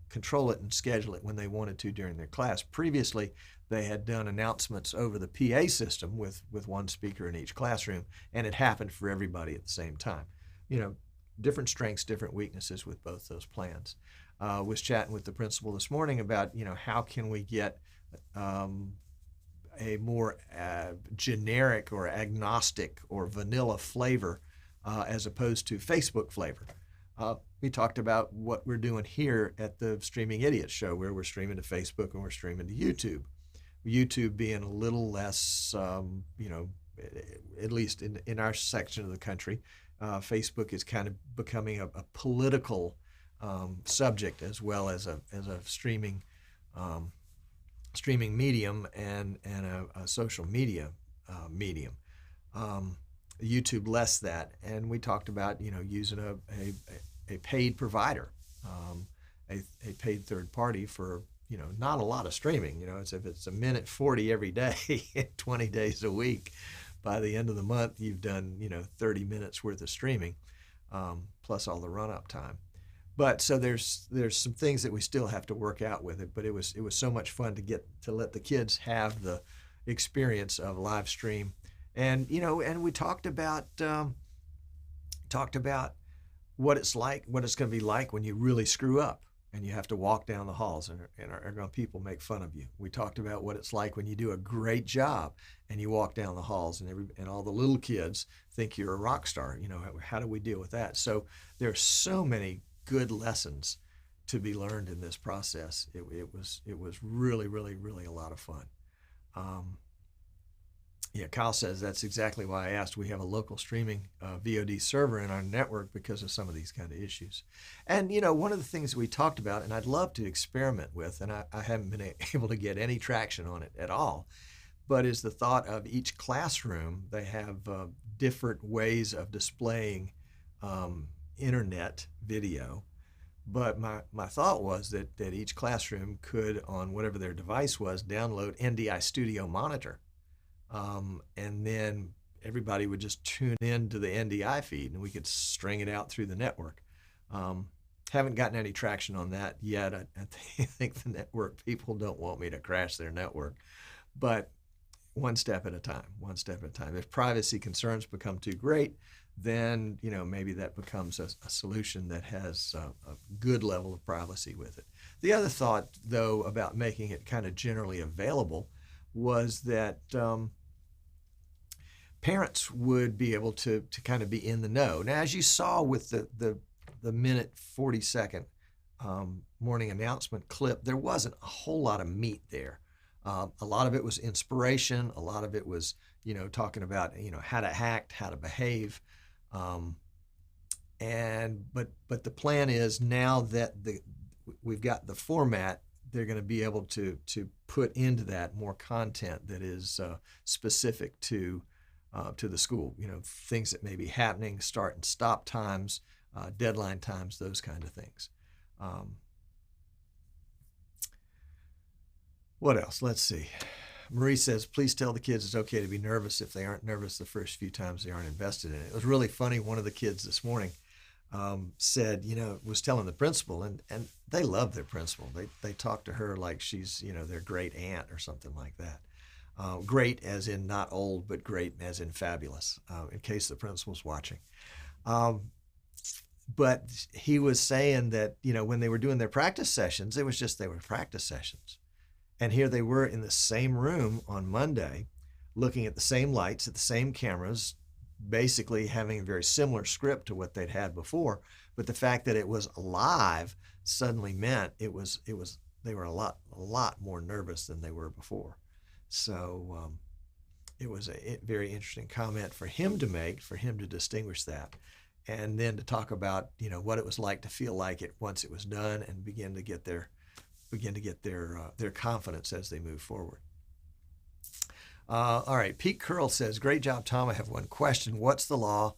control it and schedule it when they wanted to during their class. Previously, they had done announcements over the PA system with one speaker in each classroom, and it happened for everybody at the same time. You know, different strengths, different weaknesses with both those plans. Was chatting with the principal this morning about, you know, how can we get a more generic or agnostic or vanilla flavor as opposed to Facebook flavor. We talked about what we're doing here at the Streaming Idiots show, where we're streaming to Facebook and we're streaming to YouTube. YouTube being a little less, you know, at least in our section of the country, Facebook is kind of becoming a political subject as well as a streaming medium and a social media medium. YouTube less that, and we talked about, you know, using a paid provider, a paid third party for, you know, not a lot of streaming. You know, if it's a minute 40 every day, 20 days a week, by the end of the month you've done, you know, 30 minutes worth of streaming, plus all the run-up time. But so there's some things that we still have to work out with it. But it was so much fun to let the kids have the experience of live stream. And, you know, and we talked about what it's like, what it's going to be like when you really screw up and you have to walk down the halls and are going to people make fun of you. We talked about what it's like when you do a great job and you walk down the halls and all the little kids think you're a rock star. You know, how do we deal with that? So there are so many good lessons to be learned in this process. It was really, really, really a lot of fun. Yeah, Kyle says that's exactly why I asked. We have a local streaming VOD server in our network because of some of these kind of issues. And, you know, one of the things we talked about, and I'd love to experiment with, and I haven't been able to get any traction on it at all, but is the thought of each classroom, they have different ways of displaying internet video. But my thought was that each classroom could, on whatever their device was, download NDI Studio Monitor. And then everybody would just tune in to the NDI feed and we could string it out through the network. Haven't gotten any traction on that yet. I think the network people don't want me to crash their network, but one step at a time, one step at a time. If privacy concerns become too great, then, you know, maybe that becomes a solution that has a good level of privacy with it. The other thought, though, about making it kind of generally available was that parents would be able to kind of be in the know. Now, as you saw with the minute 40-second morning announcement clip, there wasn't a whole lot of meat there. A lot of it was inspiration. A lot of it was, you know, talking about, you know, how to act, how to behave. But the plan is, now that we've got the format they're going to be able to put into that more content that is specific to the school. Things that may be happening, start and stop times, deadline times, those kind of things. What else? Let's see. Marie says, please tell the kids it's okay to be nervous if they aren't nervous the first few times they aren't invested in it. It was really funny. One of the kids this morning said, was telling the principal, and they love their principal. They talk to her like she's, their great aunt or something like that. Great as in not old, but great as in fabulous, in case the principal's watching. But he was saying that, when they were doing their practice sessions, they were practice sessions. And here they were in the same room on Monday, looking at the same lights, at the same cameras, basically having a very similar script to what they'd had before. But the fact that it was live suddenly meant they were a lot more nervous than they were before. So it was a very interesting comment for him to make, for him to distinguish that, and then to talk about what it was like to feel like it once it was done, and begin to get their confidence as they move forward. All right, Pete Curl says, great job, Tom. I have one question. What's the law?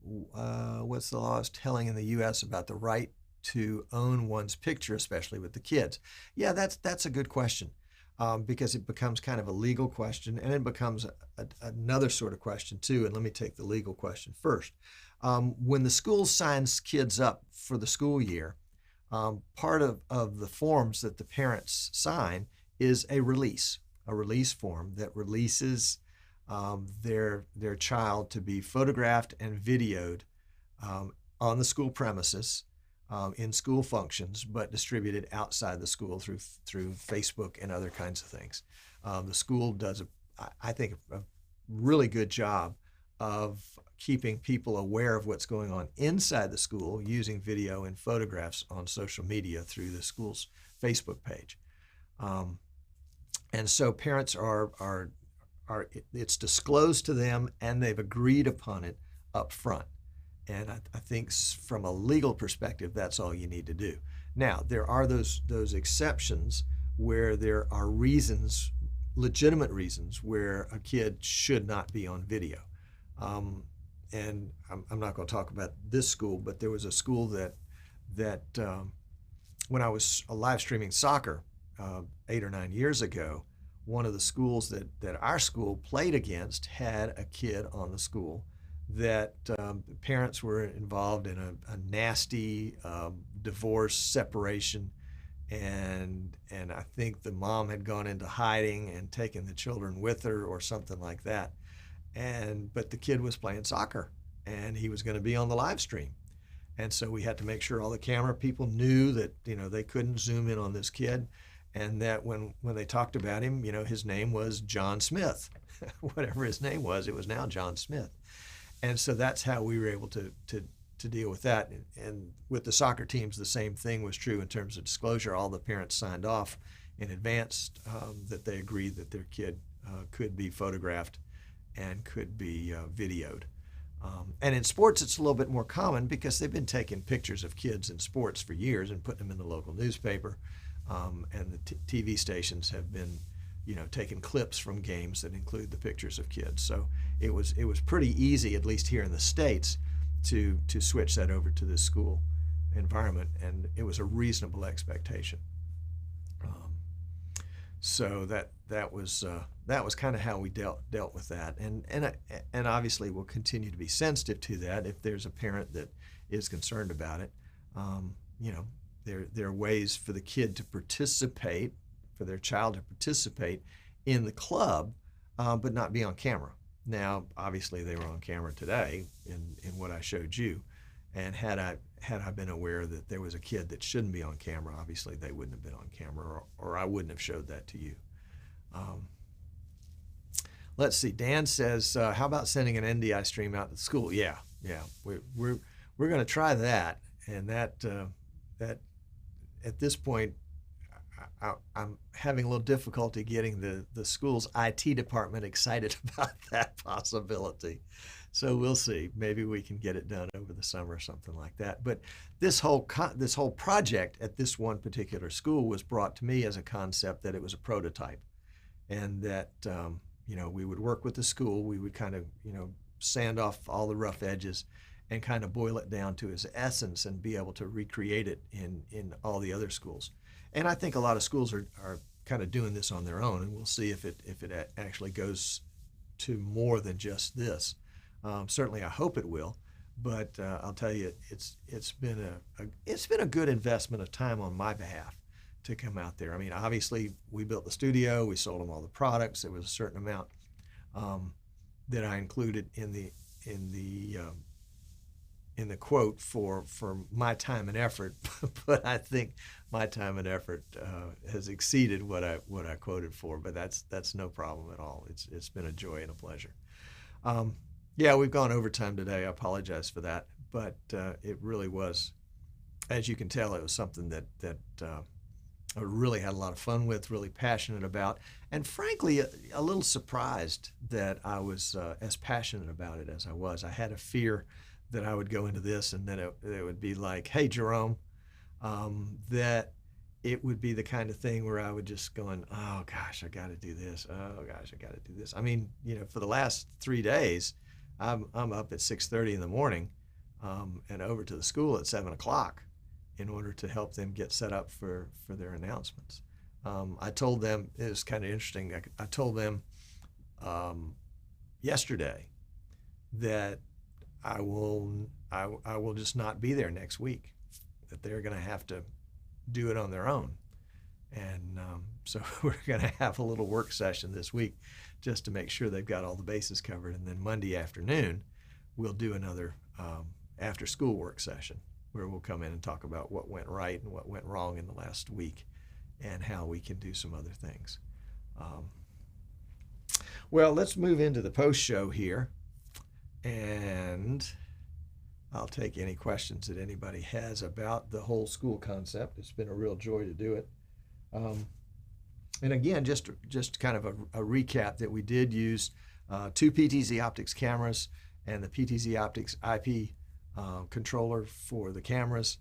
What's the law is telling in the U.S. about the right to own one's picture, especially with the kids? Yeah, that's a good question, because it becomes kind of a legal question, and it becomes another sort of question too. And let me take the legal question first. When the school signs kids up for the school year, part of the forms that the parents sign is a release form that releases their child to be photographed and videoed on the school premises, in school functions, but distributed outside the school through Facebook and other kinds of things. The school does, I think, a really good job of keeping people aware of what's going on inside the school using video and photographs on social media through the school's Facebook page. And so parents are it's disclosed to them, and they've agreed upon it up front. And I think from a legal perspective, that's all you need to do. Now, there are those exceptions where there are reasons, legitimate reasons, where a kid should not be on video. And I'm not going to talk about this school, but there was a school that when I was live streaming soccer 8 or 9 years ago, one of the schools that our school played against had a kid on the school that parents were involved in a nasty divorce, separation, and I think the mom had gone into hiding and taken the children with her or something like that. But the kid was playing soccer, and he was going to be on the live stream. And so we had to make sure all the camera people knew that, they couldn't zoom in on this kid, and that when they talked about him, his name was John Smith. Whatever his name was, it was now John Smith. And so that's how we were able to deal with that. And with the soccer teams, the same thing was true in terms of disclosure. All the parents signed off in advance that they agreed that their kid could be photographed and could be videoed. And in sports, it's a little bit more common because they've been taking pictures of kids in sports for years and putting them in the local newspaper. And the TV stations have been, taking clips from games that include the pictures of kids. So it was pretty easy, at least here in the States, to switch that over to this school environment, and it was a reasonable expectation. So that was kind of how we dealt with that, and obviously we'll continue to be sensitive to that if there's a parent that is concerned about it. There are ways for the kid to participate, for their child to participate in the club, but not be on camera. Now, obviously, they were on camera today in what I showed you, and had I been aware that there was a kid that shouldn't be on camera, obviously they wouldn't have been on camera, or I wouldn't have showed that to you. Let's see. Dan says, "How about sending an NDI stream out to the school?" Yeah. We're going to try that, and that at this point, I'm having a little difficulty getting the school's IT department excited about that possibility. So we'll see. Maybe we can get it done over the summer or something like that. But this whole project at this one particular school was brought to me as a concept that it was a prototype, and that we would work with the school. We would kind of sand off all the rough edges and kind of boil it down to its essence and be able to recreate it in all the other schools. And I think a lot of schools are kind of doing this on their own, and we'll see if it actually goes to more than just this. Certainly, I hope it will, but I'll tell you, it's been a good investment of time on my behalf to come out there. I mean, obviously, we built the studio, we sold them all the products. There was a certain amount that I included in the quote for my time and effort, but I think my time and effort has exceeded what I quoted for. But that's no problem at all. It's been a joy and a pleasure. Yeah, we've gone overtime today. I apologize for that, but it really was, as you can tell, it was something that I really had a lot of fun with, really passionate about, and frankly, a little surprised that I was as passionate about it as I was. I had a fear that I would go into this and then it would be like, hey, Jerome, that it would be the kind of thing where I would just going, oh gosh, I got to do this. Oh gosh, I got to do this. I mean, for the last 3 days, I'm up at 6:30 in the morning and over to the school at 7 o'clock in order to help them get set up for their announcements. I told them, it was kind of interesting, I told them yesterday that I will just not be there next week, that they're going to have to do it on their own. And so we're going to have a little work session this week just to make sure they've got all the bases covered. And then Monday afternoon, we'll do another after school work session where we'll come in and talk about what went right and what went wrong in the last week and how we can do some other things. Well, let's move into the post show here. And I'll take any questions that anybody has about the whole school concept. It's been a real joy to do it. And again, just kind of a recap that we did use 2 PTZ Optics cameras and the PTZ Optics IP controller for the cameras.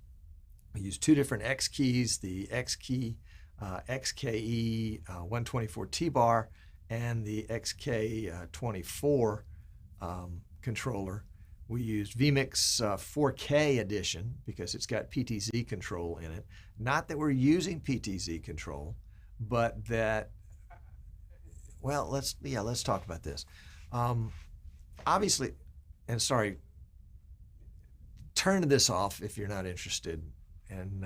We used 2 different X keys, the X key XKE 124 T-bar and the XK24 controller. We used vMix 4K edition because it's got PTZ control in it. Not that we're using PTZ control, but that, well, let's talk about this. Obviously, and sorry, turn this off if you're not interested. And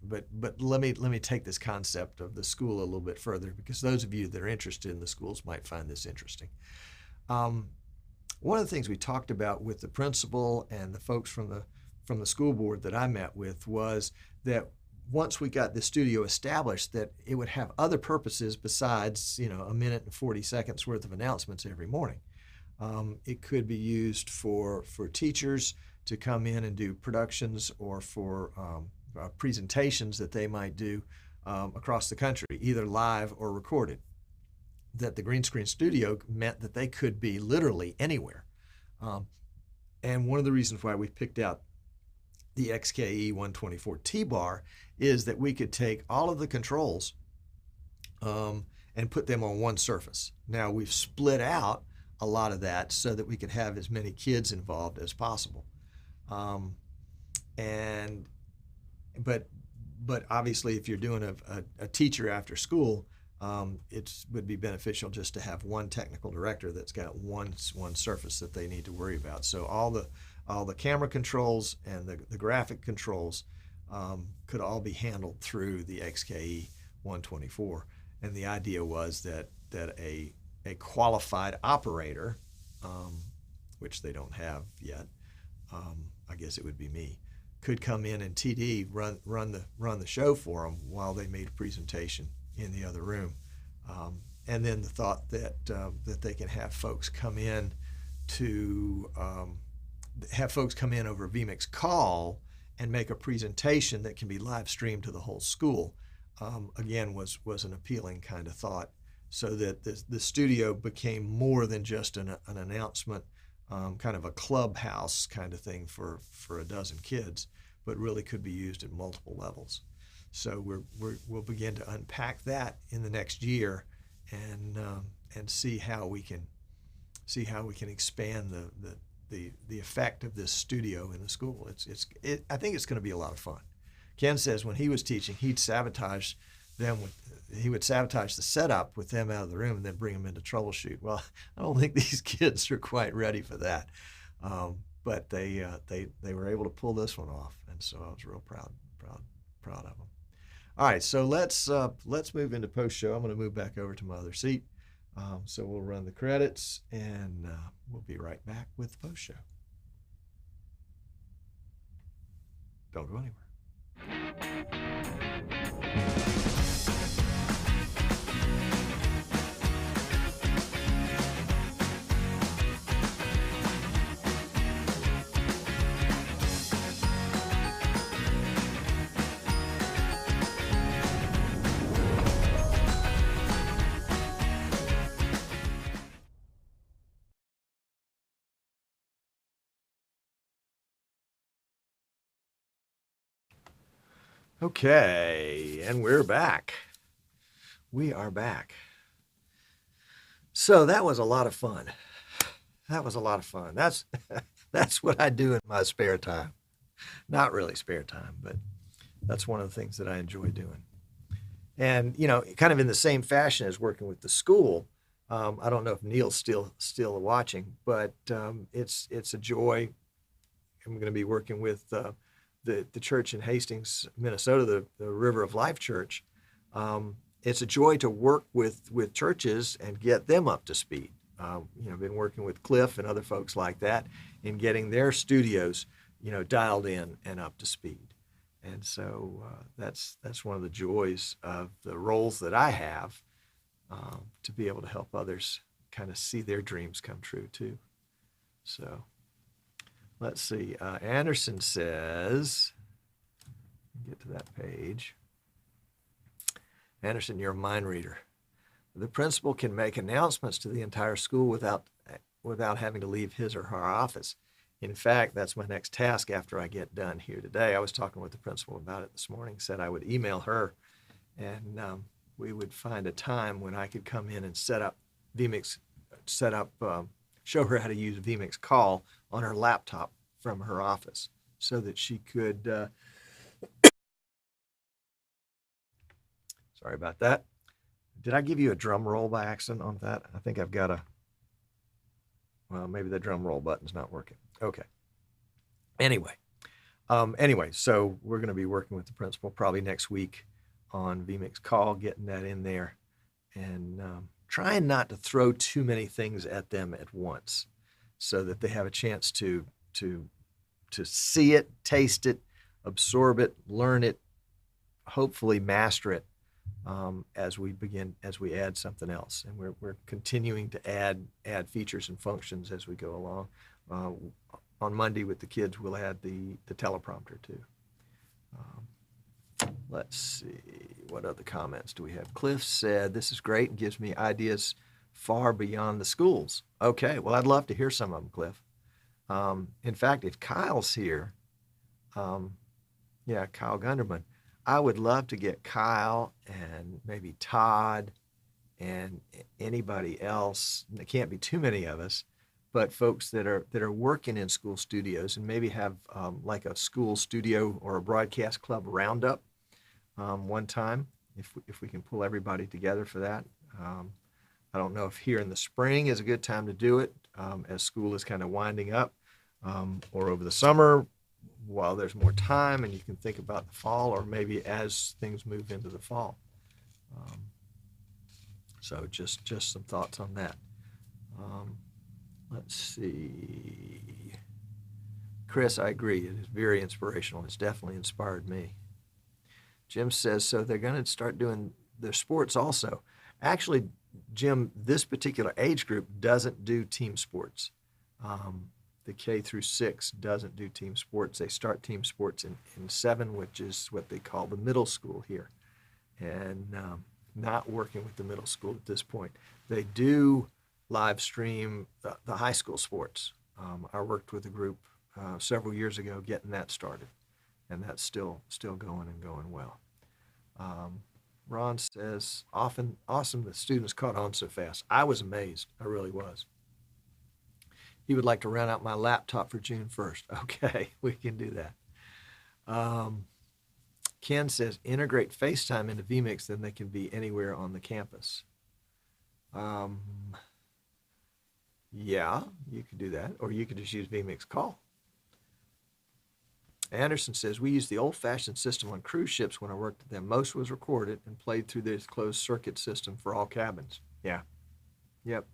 but let me take this concept of the school a little bit further, because those of you that are interested in the schools might find this interesting. One of the things we talked about with the principal and the folks from the school board that I met with was that once we got the studio established, that it would have other purposes besides, a minute and 40 seconds worth of announcements every morning. It could be used for teachers to come in and do productions, or for presentations that they might do across the country, either live or recorded. That the green screen studio meant that they could be literally anywhere. And one of the reasons why we picked out the XKE 124 T-bar is that we could take all of the controls and put them on one surface. Now we've split out a lot of that so that we could have as many kids involved as possible. But obviously, if you're doing a teacher after school, it would be beneficial just to have one technical director that's got one surface that they need to worry about. So all the camera controls and the graphic controls could all be handled through the XKE 124. And the idea was that a qualified operator, which they don't have yet, I guess it would be me, could come in and TD run the show for them while they made a presentation in the other room. And then the thought that they can have folks come in over vMix call and make a presentation that can be live streamed to the whole school. again, was an appealing kind of thought, so that the studio became more than just an announcement, kind of a clubhouse kind of thing for a dozen kids, but really could be used at multiple levels. So we'll begin to unpack that in the next year, and see how we can expand the effect of this studio in the school. I think it's going to be a lot of fun. Ken says when he was teaching, he would sabotage the setup with them out of the room and then bring them in to troubleshoot. Well, I don't think these kids are quite ready for that, but they were able to pull this one off, and so I was real proud of them. All right, so let's move into post show. I'm going to move back over to my other seat, so we'll run the credits, and we'll be right back with the post show. Don't go anywhere. Okay, and we're back. We are back. So that was a lot of fun. That's that's what I do in my spare time. Not really spare time, but that's one of the things that I enjoy doing. And kind of in the same fashion as working with the school. I don't know if Neil's still watching, but it's a joy. I'm going to be working with the church in Hastings, Minnesota, the River of Life Church. It's a joy to work with churches and get them up to speed. I've been working with Cliff and other folks like that in getting their studios, dialed in and up to speed. And so that's one of the joys of the roles that I have, to be able to help others kind of see their dreams come true too. So let's see. Anderson says, get to that page. Anderson, you're a mind reader. The principal can make announcements to the entire school without having to leave his or her office. In fact, that's my next task after I get done here today. I was talking with the principal about it this morning, said I would email her, and we would find a time when I could come in and set up vMix, show her how to use vMix Call on her laptop from her office, so that she could, sorry about that. Did I give you a drum roll by accident on that? I think I've got well, maybe the drum roll button's not working. Okay. Anyway, so we're going to be working with the principal probably next week on vMix Call, getting that in there, and trying not to throw too many things at them at once, so that they have a chance to see it, taste it, absorb it, learn it, hopefully master it, as we add something else. And we're continuing to add features and functions as we go along. On Monday with the kids, we'll add the teleprompter too. Let's see, what other comments do we have? Cliff said, this is great and gives me ideas far beyond the schools. Okay, well, I'd love to hear some of them, Cliff. In fact, if Kyle's here, Kyle Gunderman, I would love to get Kyle and maybe Todd and anybody else. There can't be too many of us, but folks that are working in school studios, and maybe have like a school studio or a broadcast club roundup one time, if we can pull everybody together for that. I don't know if here in the spring is a good time to do it, as school is kind of winding up, or over the summer while there's more time and you can think about the fall, or maybe as things move into the fall. So just some thoughts on that. Let's see. Chris, I agree. It is very inspirational. It's definitely inspired me. Jim says, so they're going to start doing their sports also. Actually, Jim, this particular age group doesn't do team sports. The K through 6 doesn't do team sports. They start team sports in 7, which is what they call the middle school here. and not working with the middle school at this point. They do live stream the high school sports. I worked with a group several years ago getting that started, and that's still going and going well. Ron says, awesome the students caught on so fast. I was amazed. I really was. He would like to rent out my laptop for June 1st. Okay, we can do that. Ken says, integrate FaceTime into vMix, then they can be anywhere on the campus. Yeah, you could do that, or you could just use vMix Call. Anderson says, we used the old-fashioned system on cruise ships when I worked at them. Most was recorded and played through this closed circuit system for all cabins. Yeah. Yep.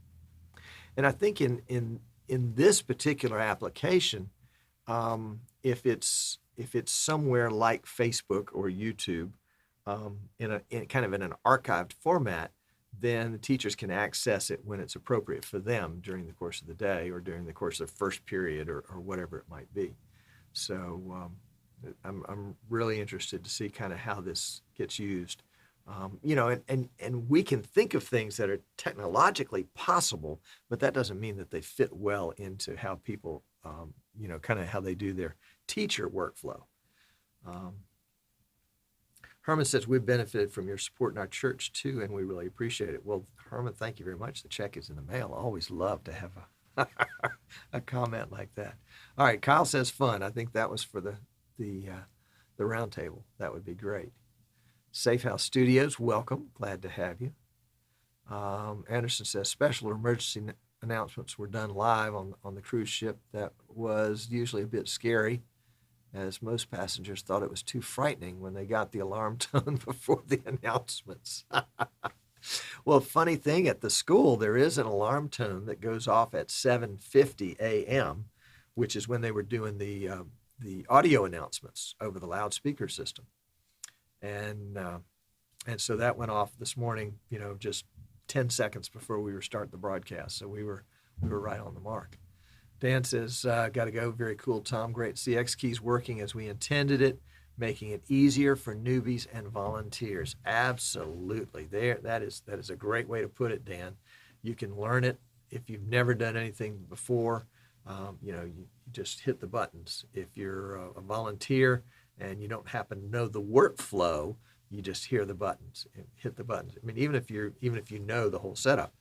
And I think in this particular application, if it's somewhere like Facebook or YouTube, in kind of in an archived format, then the teachers can access it when it's appropriate for them during the course of the day or during the course of first period or whatever it might be. So I'm really interested to see kind of how this gets used. And we can think of things that are technologically possible, but that doesn't mean that they fit well into how people, kind of how they do their teacher workflow. Herman says, we've benefited from your support in our church too, and we really appreciate it. Well, Herman, thank you very much. The check is in the mail. I always love to have a comment like that. All right, Kyle says fun. I think that was for the round table. That would be great. Safe House Studios, welcome. Glad to have you. Anderson says special or emergency announcements were done live on the cruise ship. That was usually a bit scary, as most passengers thought it was too frightening when they got the alarm tone before the announcements. Well, funny thing, at the school, there is an alarm tone that goes off at 7:50 a.m., which is when they were doing the audio announcements over the loudspeaker system. And so that went off this morning, just 10 seconds before we were starting the broadcast. So we were right on the mark. Dan says, got to go. Very cool, Tom. Great. CX keys working as we intended it, making it easier for newbies and volunteers. Absolutely. That is a great way to put it, Dan. You can learn it if you've never done anything before. You just hit the buttons. If you're a volunteer and you don't happen to know the workflow, you just hear the buttons and hit the buttons. I mean, even if you know the whole setup,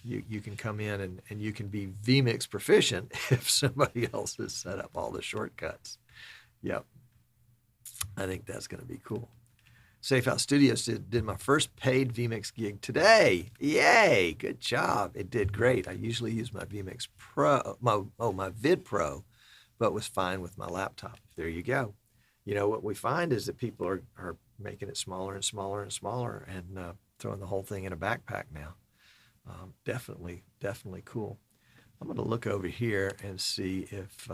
you can come in and you can be vMix proficient if somebody else has set up all the shortcuts. Yep. I think that's going to be cool. Safe House Studios did my first paid vMix gig today. Yay! Good job. It did great. I usually use my vMix Pro, my Vid Pro, but was fine with my laptop. There you go. What we find is that people are making it smaller and smaller and smaller and throwing the whole thing in a backpack now. Definitely cool. I'm going to look over here and see if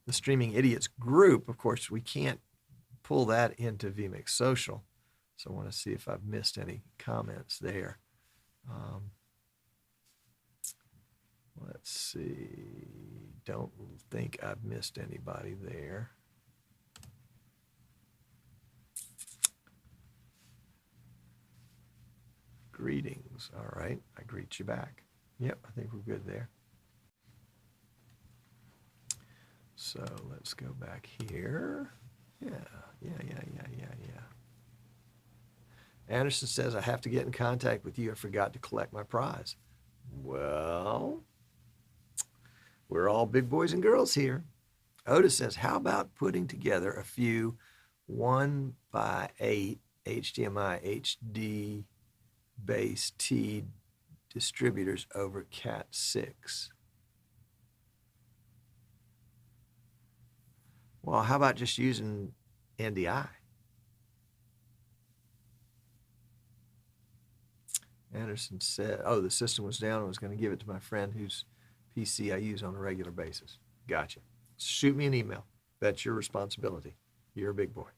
the Streaming Idiots group, of course, we can't pull that into vMix Social. So I want to see if I've missed any comments there. Let's see. Don't think I've missed anybody there. Greetings. All right. I greet you back. Yep, I think we're good there. So let's go back here. Yeah. Anderson says, I have to get in contact with you. I forgot to collect my prize. Well, we're all big boys and girls here. Otis says, how about putting together a few 1x8 HDMI HD base T distributors over Cat 6? Well, how about just using NDI? Anderson said, the system was down. I was going to give it to my friend whose PC I use on a regular basis. Gotcha. Shoot me an email. That's your responsibility. You're a big boy.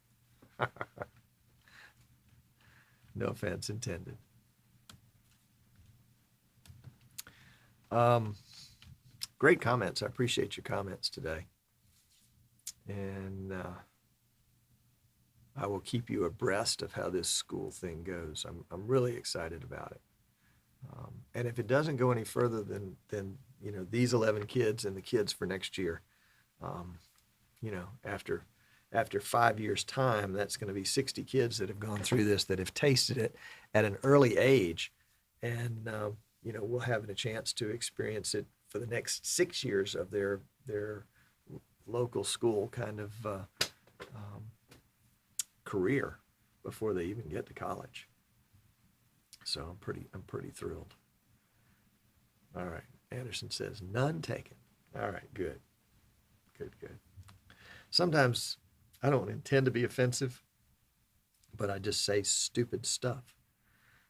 No offense intended. Great comments. I appreciate your comments today. And I will keep you abreast of how this school thing goes. I'm really excited about it. And if it doesn't go any further than these 11 kids and the kids for next year, after 5 years' time, that's going to be 60 kids that have gone through this, that have tasted it at an early age, and we'll have a chance to experience it for the next 6 years of their local school kind of career before they even get to college. So I'm pretty thrilled. All right, Anderson says none taken. All right, good. Sometimes I don't intend to be offensive, but I just say stupid stuff.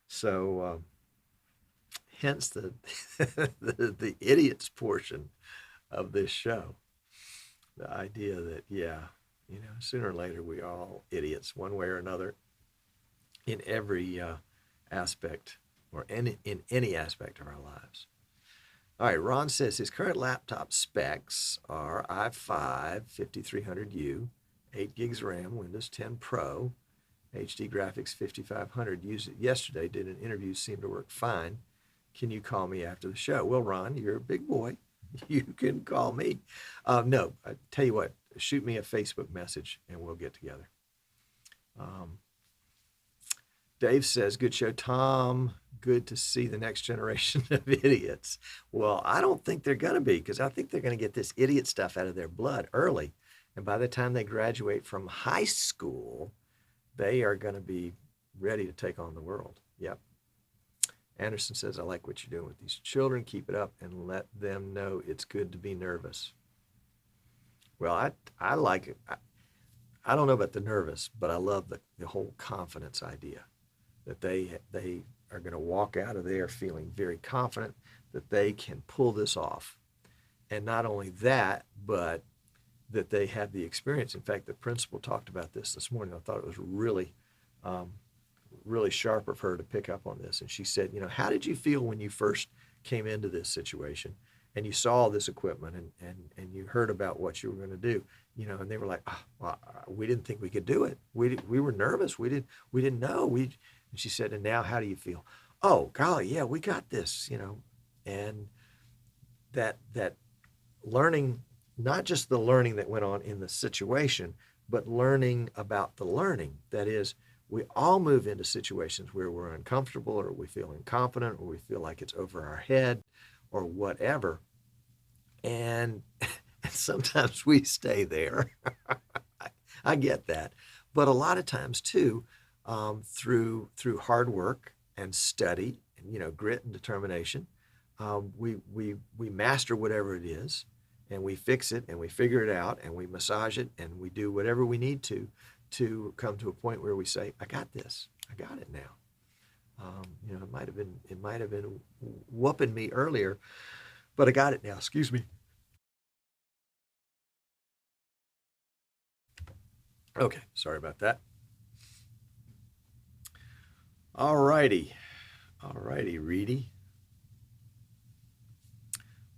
So hence the the idiots portion of this show. The idea that sooner or later we are all idiots one way or another in every aspect, or in any aspect of our lives. All right, Ron says his current laptop specs are i5 5300U, 8 gigs RAM, Windows 10 Pro, HD graphics 5500. Used it yesterday, did an interview, seemed to work fine. Can you call me after the show? Well, Ron, you're a big boy. You can call me. No, I tell you what, shoot me a Facebook message and we'll get together. Dave says, good show, Tom. Good to see the next generation of idiots. Well, I don't think they're going to be, because I think they're going to get this idiot stuff out of their blood early. And by the time they graduate from high school, they are going to be ready to take on the world. Yep. Anderson says, I like what you're doing with these children. Keep it up and let them know it's good to be nervous. Well, I like it. I don't know about the nervous, but I love the whole confidence idea, that they are going to walk out of there feeling very confident that they can pull this off. And not only that, but that they have the experience. In fact, the principal talked about this morning. I thought it was really, really sharp of her to pick up on this. And she said, how did you feel when you first came into this situation and you saw all this equipment and you heard about what you were going to do? And they were like, well, we didn't think we could do it. We were nervous. We didn't know. And she said, and now how do you feel? Oh, golly, yeah, we got this, And that learning, not just the learning that went on in the situation, but learning about the learning. That is, we all move into situations where we're uncomfortable, or we feel incompetent, or we feel like it's over our head, or whatever. And sometimes we stay there. I get that. But a lot of times too, through hard work and study and grit and determination, we master whatever it is, and we fix it and we figure it out and we massage it and we do whatever we need to come to a point where we say, I got this, I got it now. It might have been whooping me earlier, but I got it now. Excuse me. Okay, sorry about that. All righty, Reedy.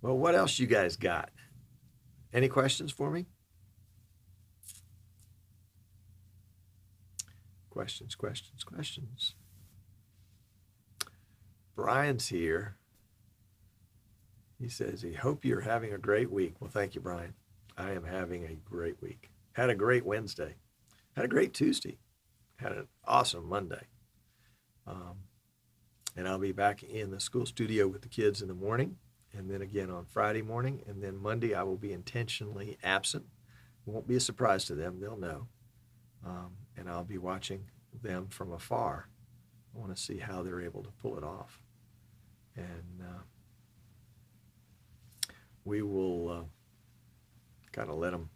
Well, what else you guys got? Any questions for me? Questions. Brian's here. He says he hope you're having a great week. Well, thank you, Brian. I am having a great week. Had a great Wednesday. Had a great Tuesday. Had an awesome Monday. And I'll be back in the school studio with the kids in the morning, and then again on Friday morning, and then Monday I will be intentionally absent. It won't be a surprise to them. They'll know. And I'll be watching them from afar. I want to see how they're able to pull it off. And we will kind of let them,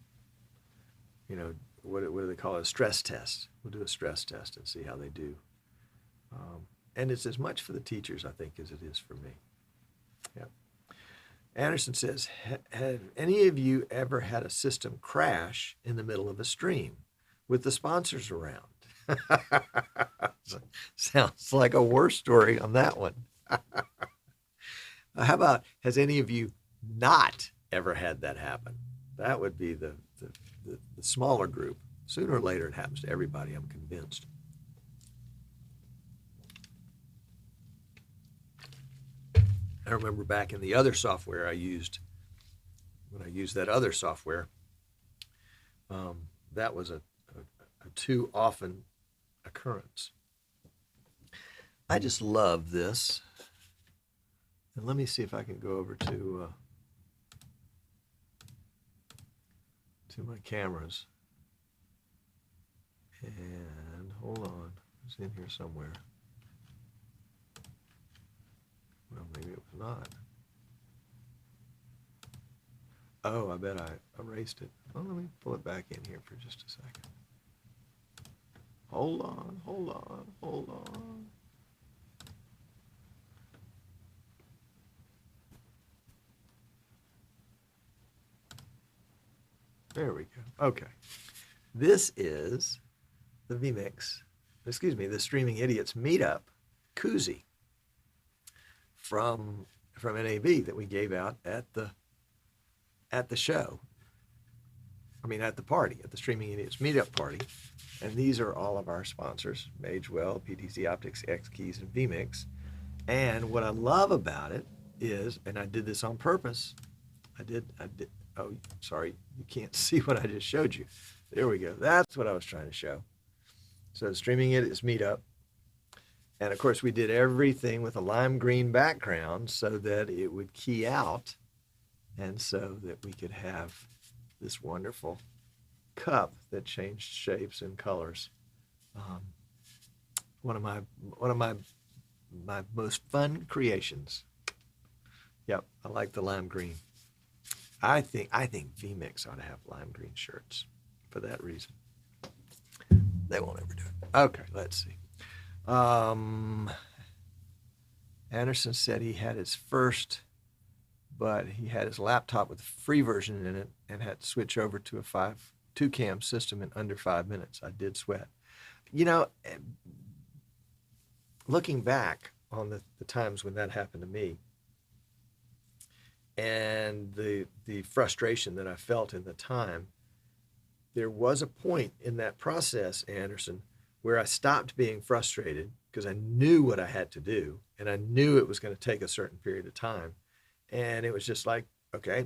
what do they call it? A stress test. We'll do a stress test and see how they do. And it's as much for the teachers, I think, as it is for me. Yeah. Anderson says, have any of you ever had a system crash in the middle of a stream with the sponsors around? Sounds like a war story on that one. How about, has any of you not ever had that happen? That would be the smaller group. Sooner or later, it happens to everybody, I'm convinced. I remember back in the other software I used, when I used that other software, that was a too often occurrence. I just love this. And let me see if I can go over to my cameras. And hold on, it's in here somewhere. Well, maybe it was not. Oh, I bet I erased it. Well, let me pull it back in here for just a second. Hold on, hold on, hold on. There we go. Okay. This is the vMix, the Streaming Idiots Meetup koozie from NAB that we gave out at the show. I mean, at the party, at the Streaming Idiots Meetup party. And these are all of our sponsors: Magewell, PTZ Optics, X Keys, and vMix. And what I love about it is, and I did this on purpose. I did. Oh, sorry, you can't see what I just showed you. There we go. That's what I was trying to show. So Streaming Idiots Meetup. And of course, we did everything with a lime green background so that it would key out, and so that we could have this wonderful cup that changed shapes and colors. One of my most fun creations. Yep, I like the lime green. I think vMix ought to have lime green shirts for that reason. They won't ever do it. Okay, let's see. Anderson said he had his first, but he had his laptop with the free version in it and had to switch over to a 2-cam system in under 5 minutes. I did sweat. You know, looking back on the times when that happened to me, and the frustration that I felt in the time, there was a point in that process, Anderson, where I stopped being frustrated because I knew what I had to do, and I knew it was going to take a certain period of time. And it was just like, okay,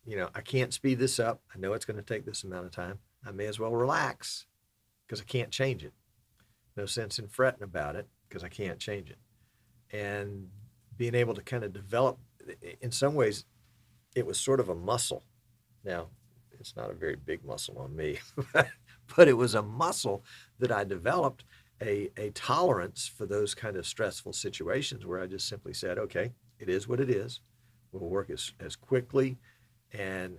you know, I can't speed this up. I know it's going to take this amount of time. I may as well relax because I can't change it. No sense in fretting about it because I can't change it. And being able to kind of develop, in some ways, it was sort of a muscle. Now, it's not a very big muscle on me, but it was a muscle that I developed, a tolerance for those kind of stressful situations where I just simply said, okay, it is what it is. We'll work as quickly and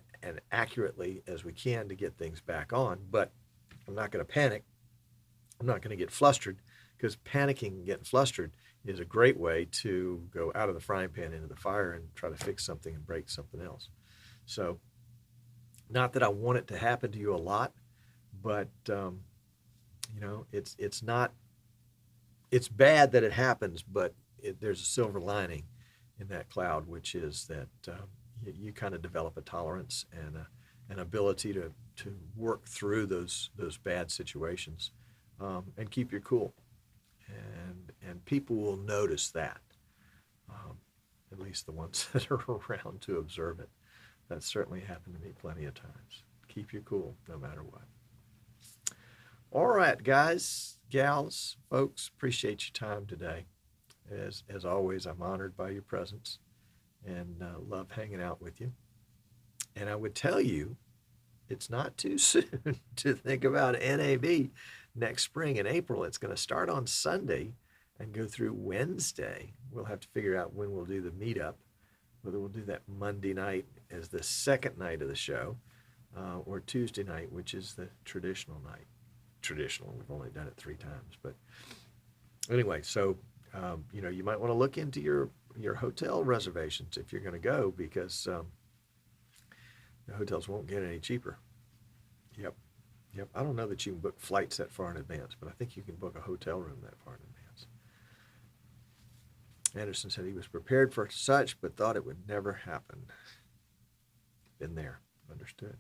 accurately as we can to get things back on, but I'm not going to panic. I'm not going to get flustered, because panicking and getting flustered is a great way to go out of the frying pan into the fire and try to fix something and break something else. So, not that I want it to happen to you a lot, but you know, it's bad that it happens, but there's a silver lining in that cloud, which is that you kind of develop a tolerance and an ability to work through those bad situations and keep your cool. And people will notice that, at least the ones that are around to observe it. That's certainly happened to me plenty of times. Keep your cool no matter what. All right, guys, gals, folks, appreciate your time today. As always, I'm honored by your presence and love hanging out with you. And I would tell you, it's not too soon to think about NAB next spring in April. It's going to start on Sunday and go through Wednesday. We'll have to figure out when we'll do the meetup, whether we'll do that Monday night as the second night of the show, or Tuesday night, which is the traditional night. Traditional, we've only done it 3 times. But anyway, so you know, you might want to look into your hotel reservations if you're going to go, because the hotels won't get any cheaper. Yep. I don't know that you can book flights that far in advance, but I think you can book a hotel room that far in advance. Anderson said he was prepared for such, but thought it would never happen. Been there. Understood.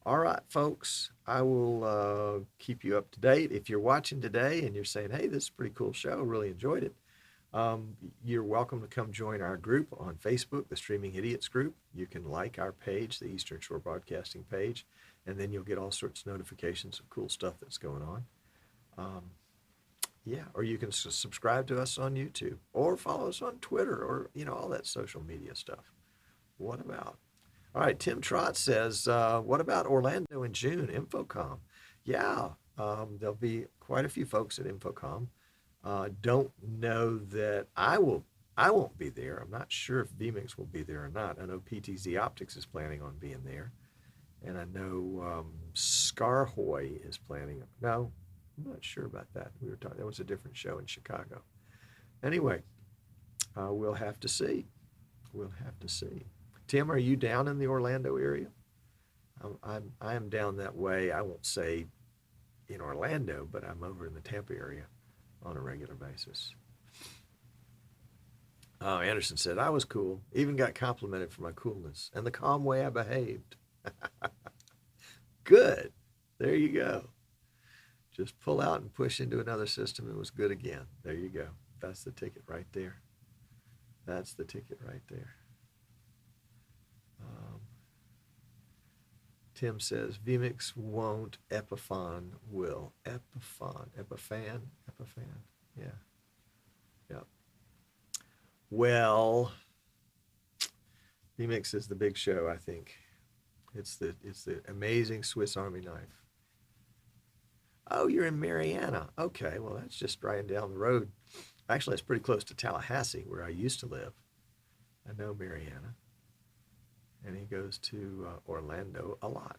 All right, folks, I will keep you up to date. If you're watching today and you're saying, hey, this is a pretty cool show, really enjoyed it, you're welcome to come join our group on Facebook, the Streaming Idiots group. You can like our page, the Eastern Shore Broadcasting page, and then you'll get all sorts of notifications of cool stuff that's going on. Yeah, or you can subscribe to us on YouTube or follow us on Twitter or, all that social media stuff. What about? All right, Tim Trott says, what about Orlando in June, Infocom? Yeah, there'll be quite a few folks at Infocom. Don't know that I won't be there. I'm not sure if vMix will be there or not. I know PTZ Optics is planning on being there. And I know Scarhoy is planning. No, I'm not sure about that. We were talking, that was a different show in Chicago. Anyway, we'll have to see. We'll have to see. Tim, are you down in the Orlando area? I am down that way. I won't say in Orlando, but I'm over in the Tampa area on a regular basis. Anderson said, I was cool. Even got complimented for my coolness and the calm way I behaved. Good. There you go. Just pull out and push into another system and it was good again. There you go. That's the ticket right there. That's the ticket right there. Tim says, vMix won't, Epiphone will. Epiphan? Yeah. Yep. Well, vMix is the big show, I think. It's the amazing Swiss Army knife. Oh, you're in Marianna. Okay, well, that's just right down the road. Actually, it's pretty close to Tallahassee, where I used to live. I know Marianna. And he goes to Orlando a lot.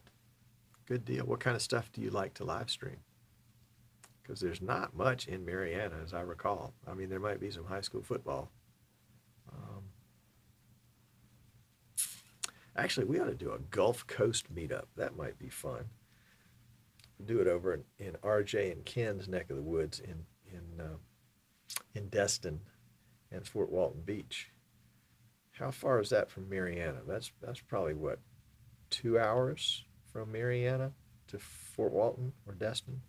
Good deal. What kind of stuff do you like to live stream? Because there's not much in Marianna, as I recall. I mean, there might be some high school football. Actually, we ought to do a Gulf Coast meetup. That might be fun. Do it over in RJ and Ken's neck of the woods in Destin and Fort Walton Beach. How far is that from Marianna? That's probably, what, 2 hours from Marianna to Fort Walton or Destin?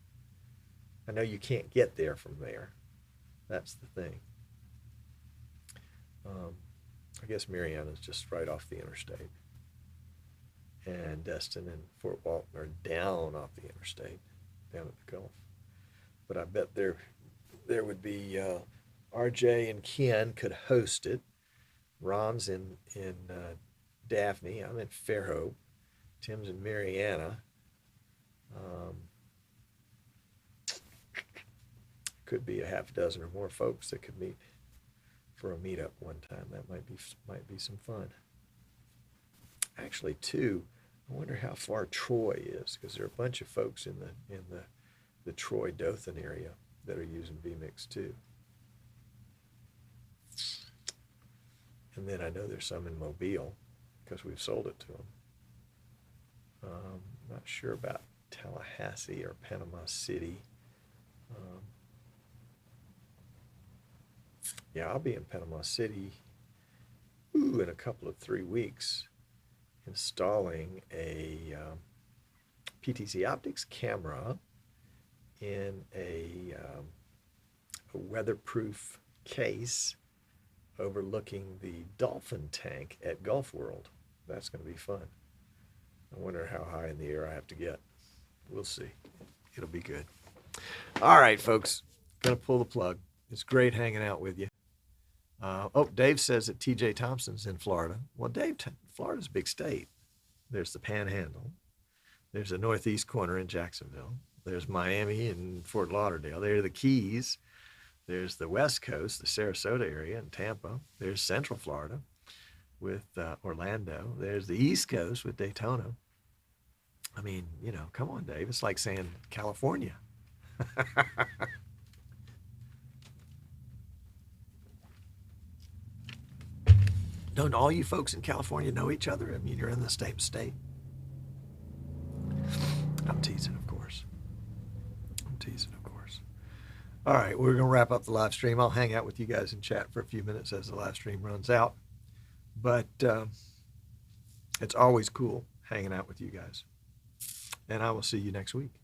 I know you can't get there from there. That's the thing. I guess Marianna's just right off the interstate. And Destin and Fort Walton are down off the interstate, down at the Gulf. But I bet there would be RJ and Ken could host it. Ron's in Daphne. I'm in Fairhope. Tim's in Marianna. Could be a half dozen or more folks that could meet for a meetup one time. That might be some fun. Actually, too, I wonder how far Troy is, because there are a bunch of folks in the Troy Dothan area that are using vMix too. And then I know there's some in Mobile because we've sold it to them. Not sure about Tallahassee or Panama City. Yeah, I'll be in Panama City in a couple of 3 weeks, installing a PTZ Optics camera in a weatherproof case overlooking the dolphin tank at Gulf World. That's going to be fun. I wonder how high in the air I have to get. We'll see. It'll be good. All right, folks. Going to pull the plug. It's great hanging out with you. Dave says that TJ Thompson's in Florida. Well, Florida's a big state. There's the Panhandle. There's the northeast corner in Jacksonville. There's Miami and Fort Lauderdale. There are the Keys. There's the West Coast, the Sarasota area and Tampa. There's Central Florida with Orlando. There's the East Coast with Daytona. I mean, come on, Dave. It's like saying California. Don't all you folks in California know each other? I mean, you're in the same state. I'm teasing, of course. All right, we're going to wrap up the live stream. I'll hang out with you guys in chat for a few minutes as the live stream runs out. But it's always cool hanging out with you guys. and I will see you next week.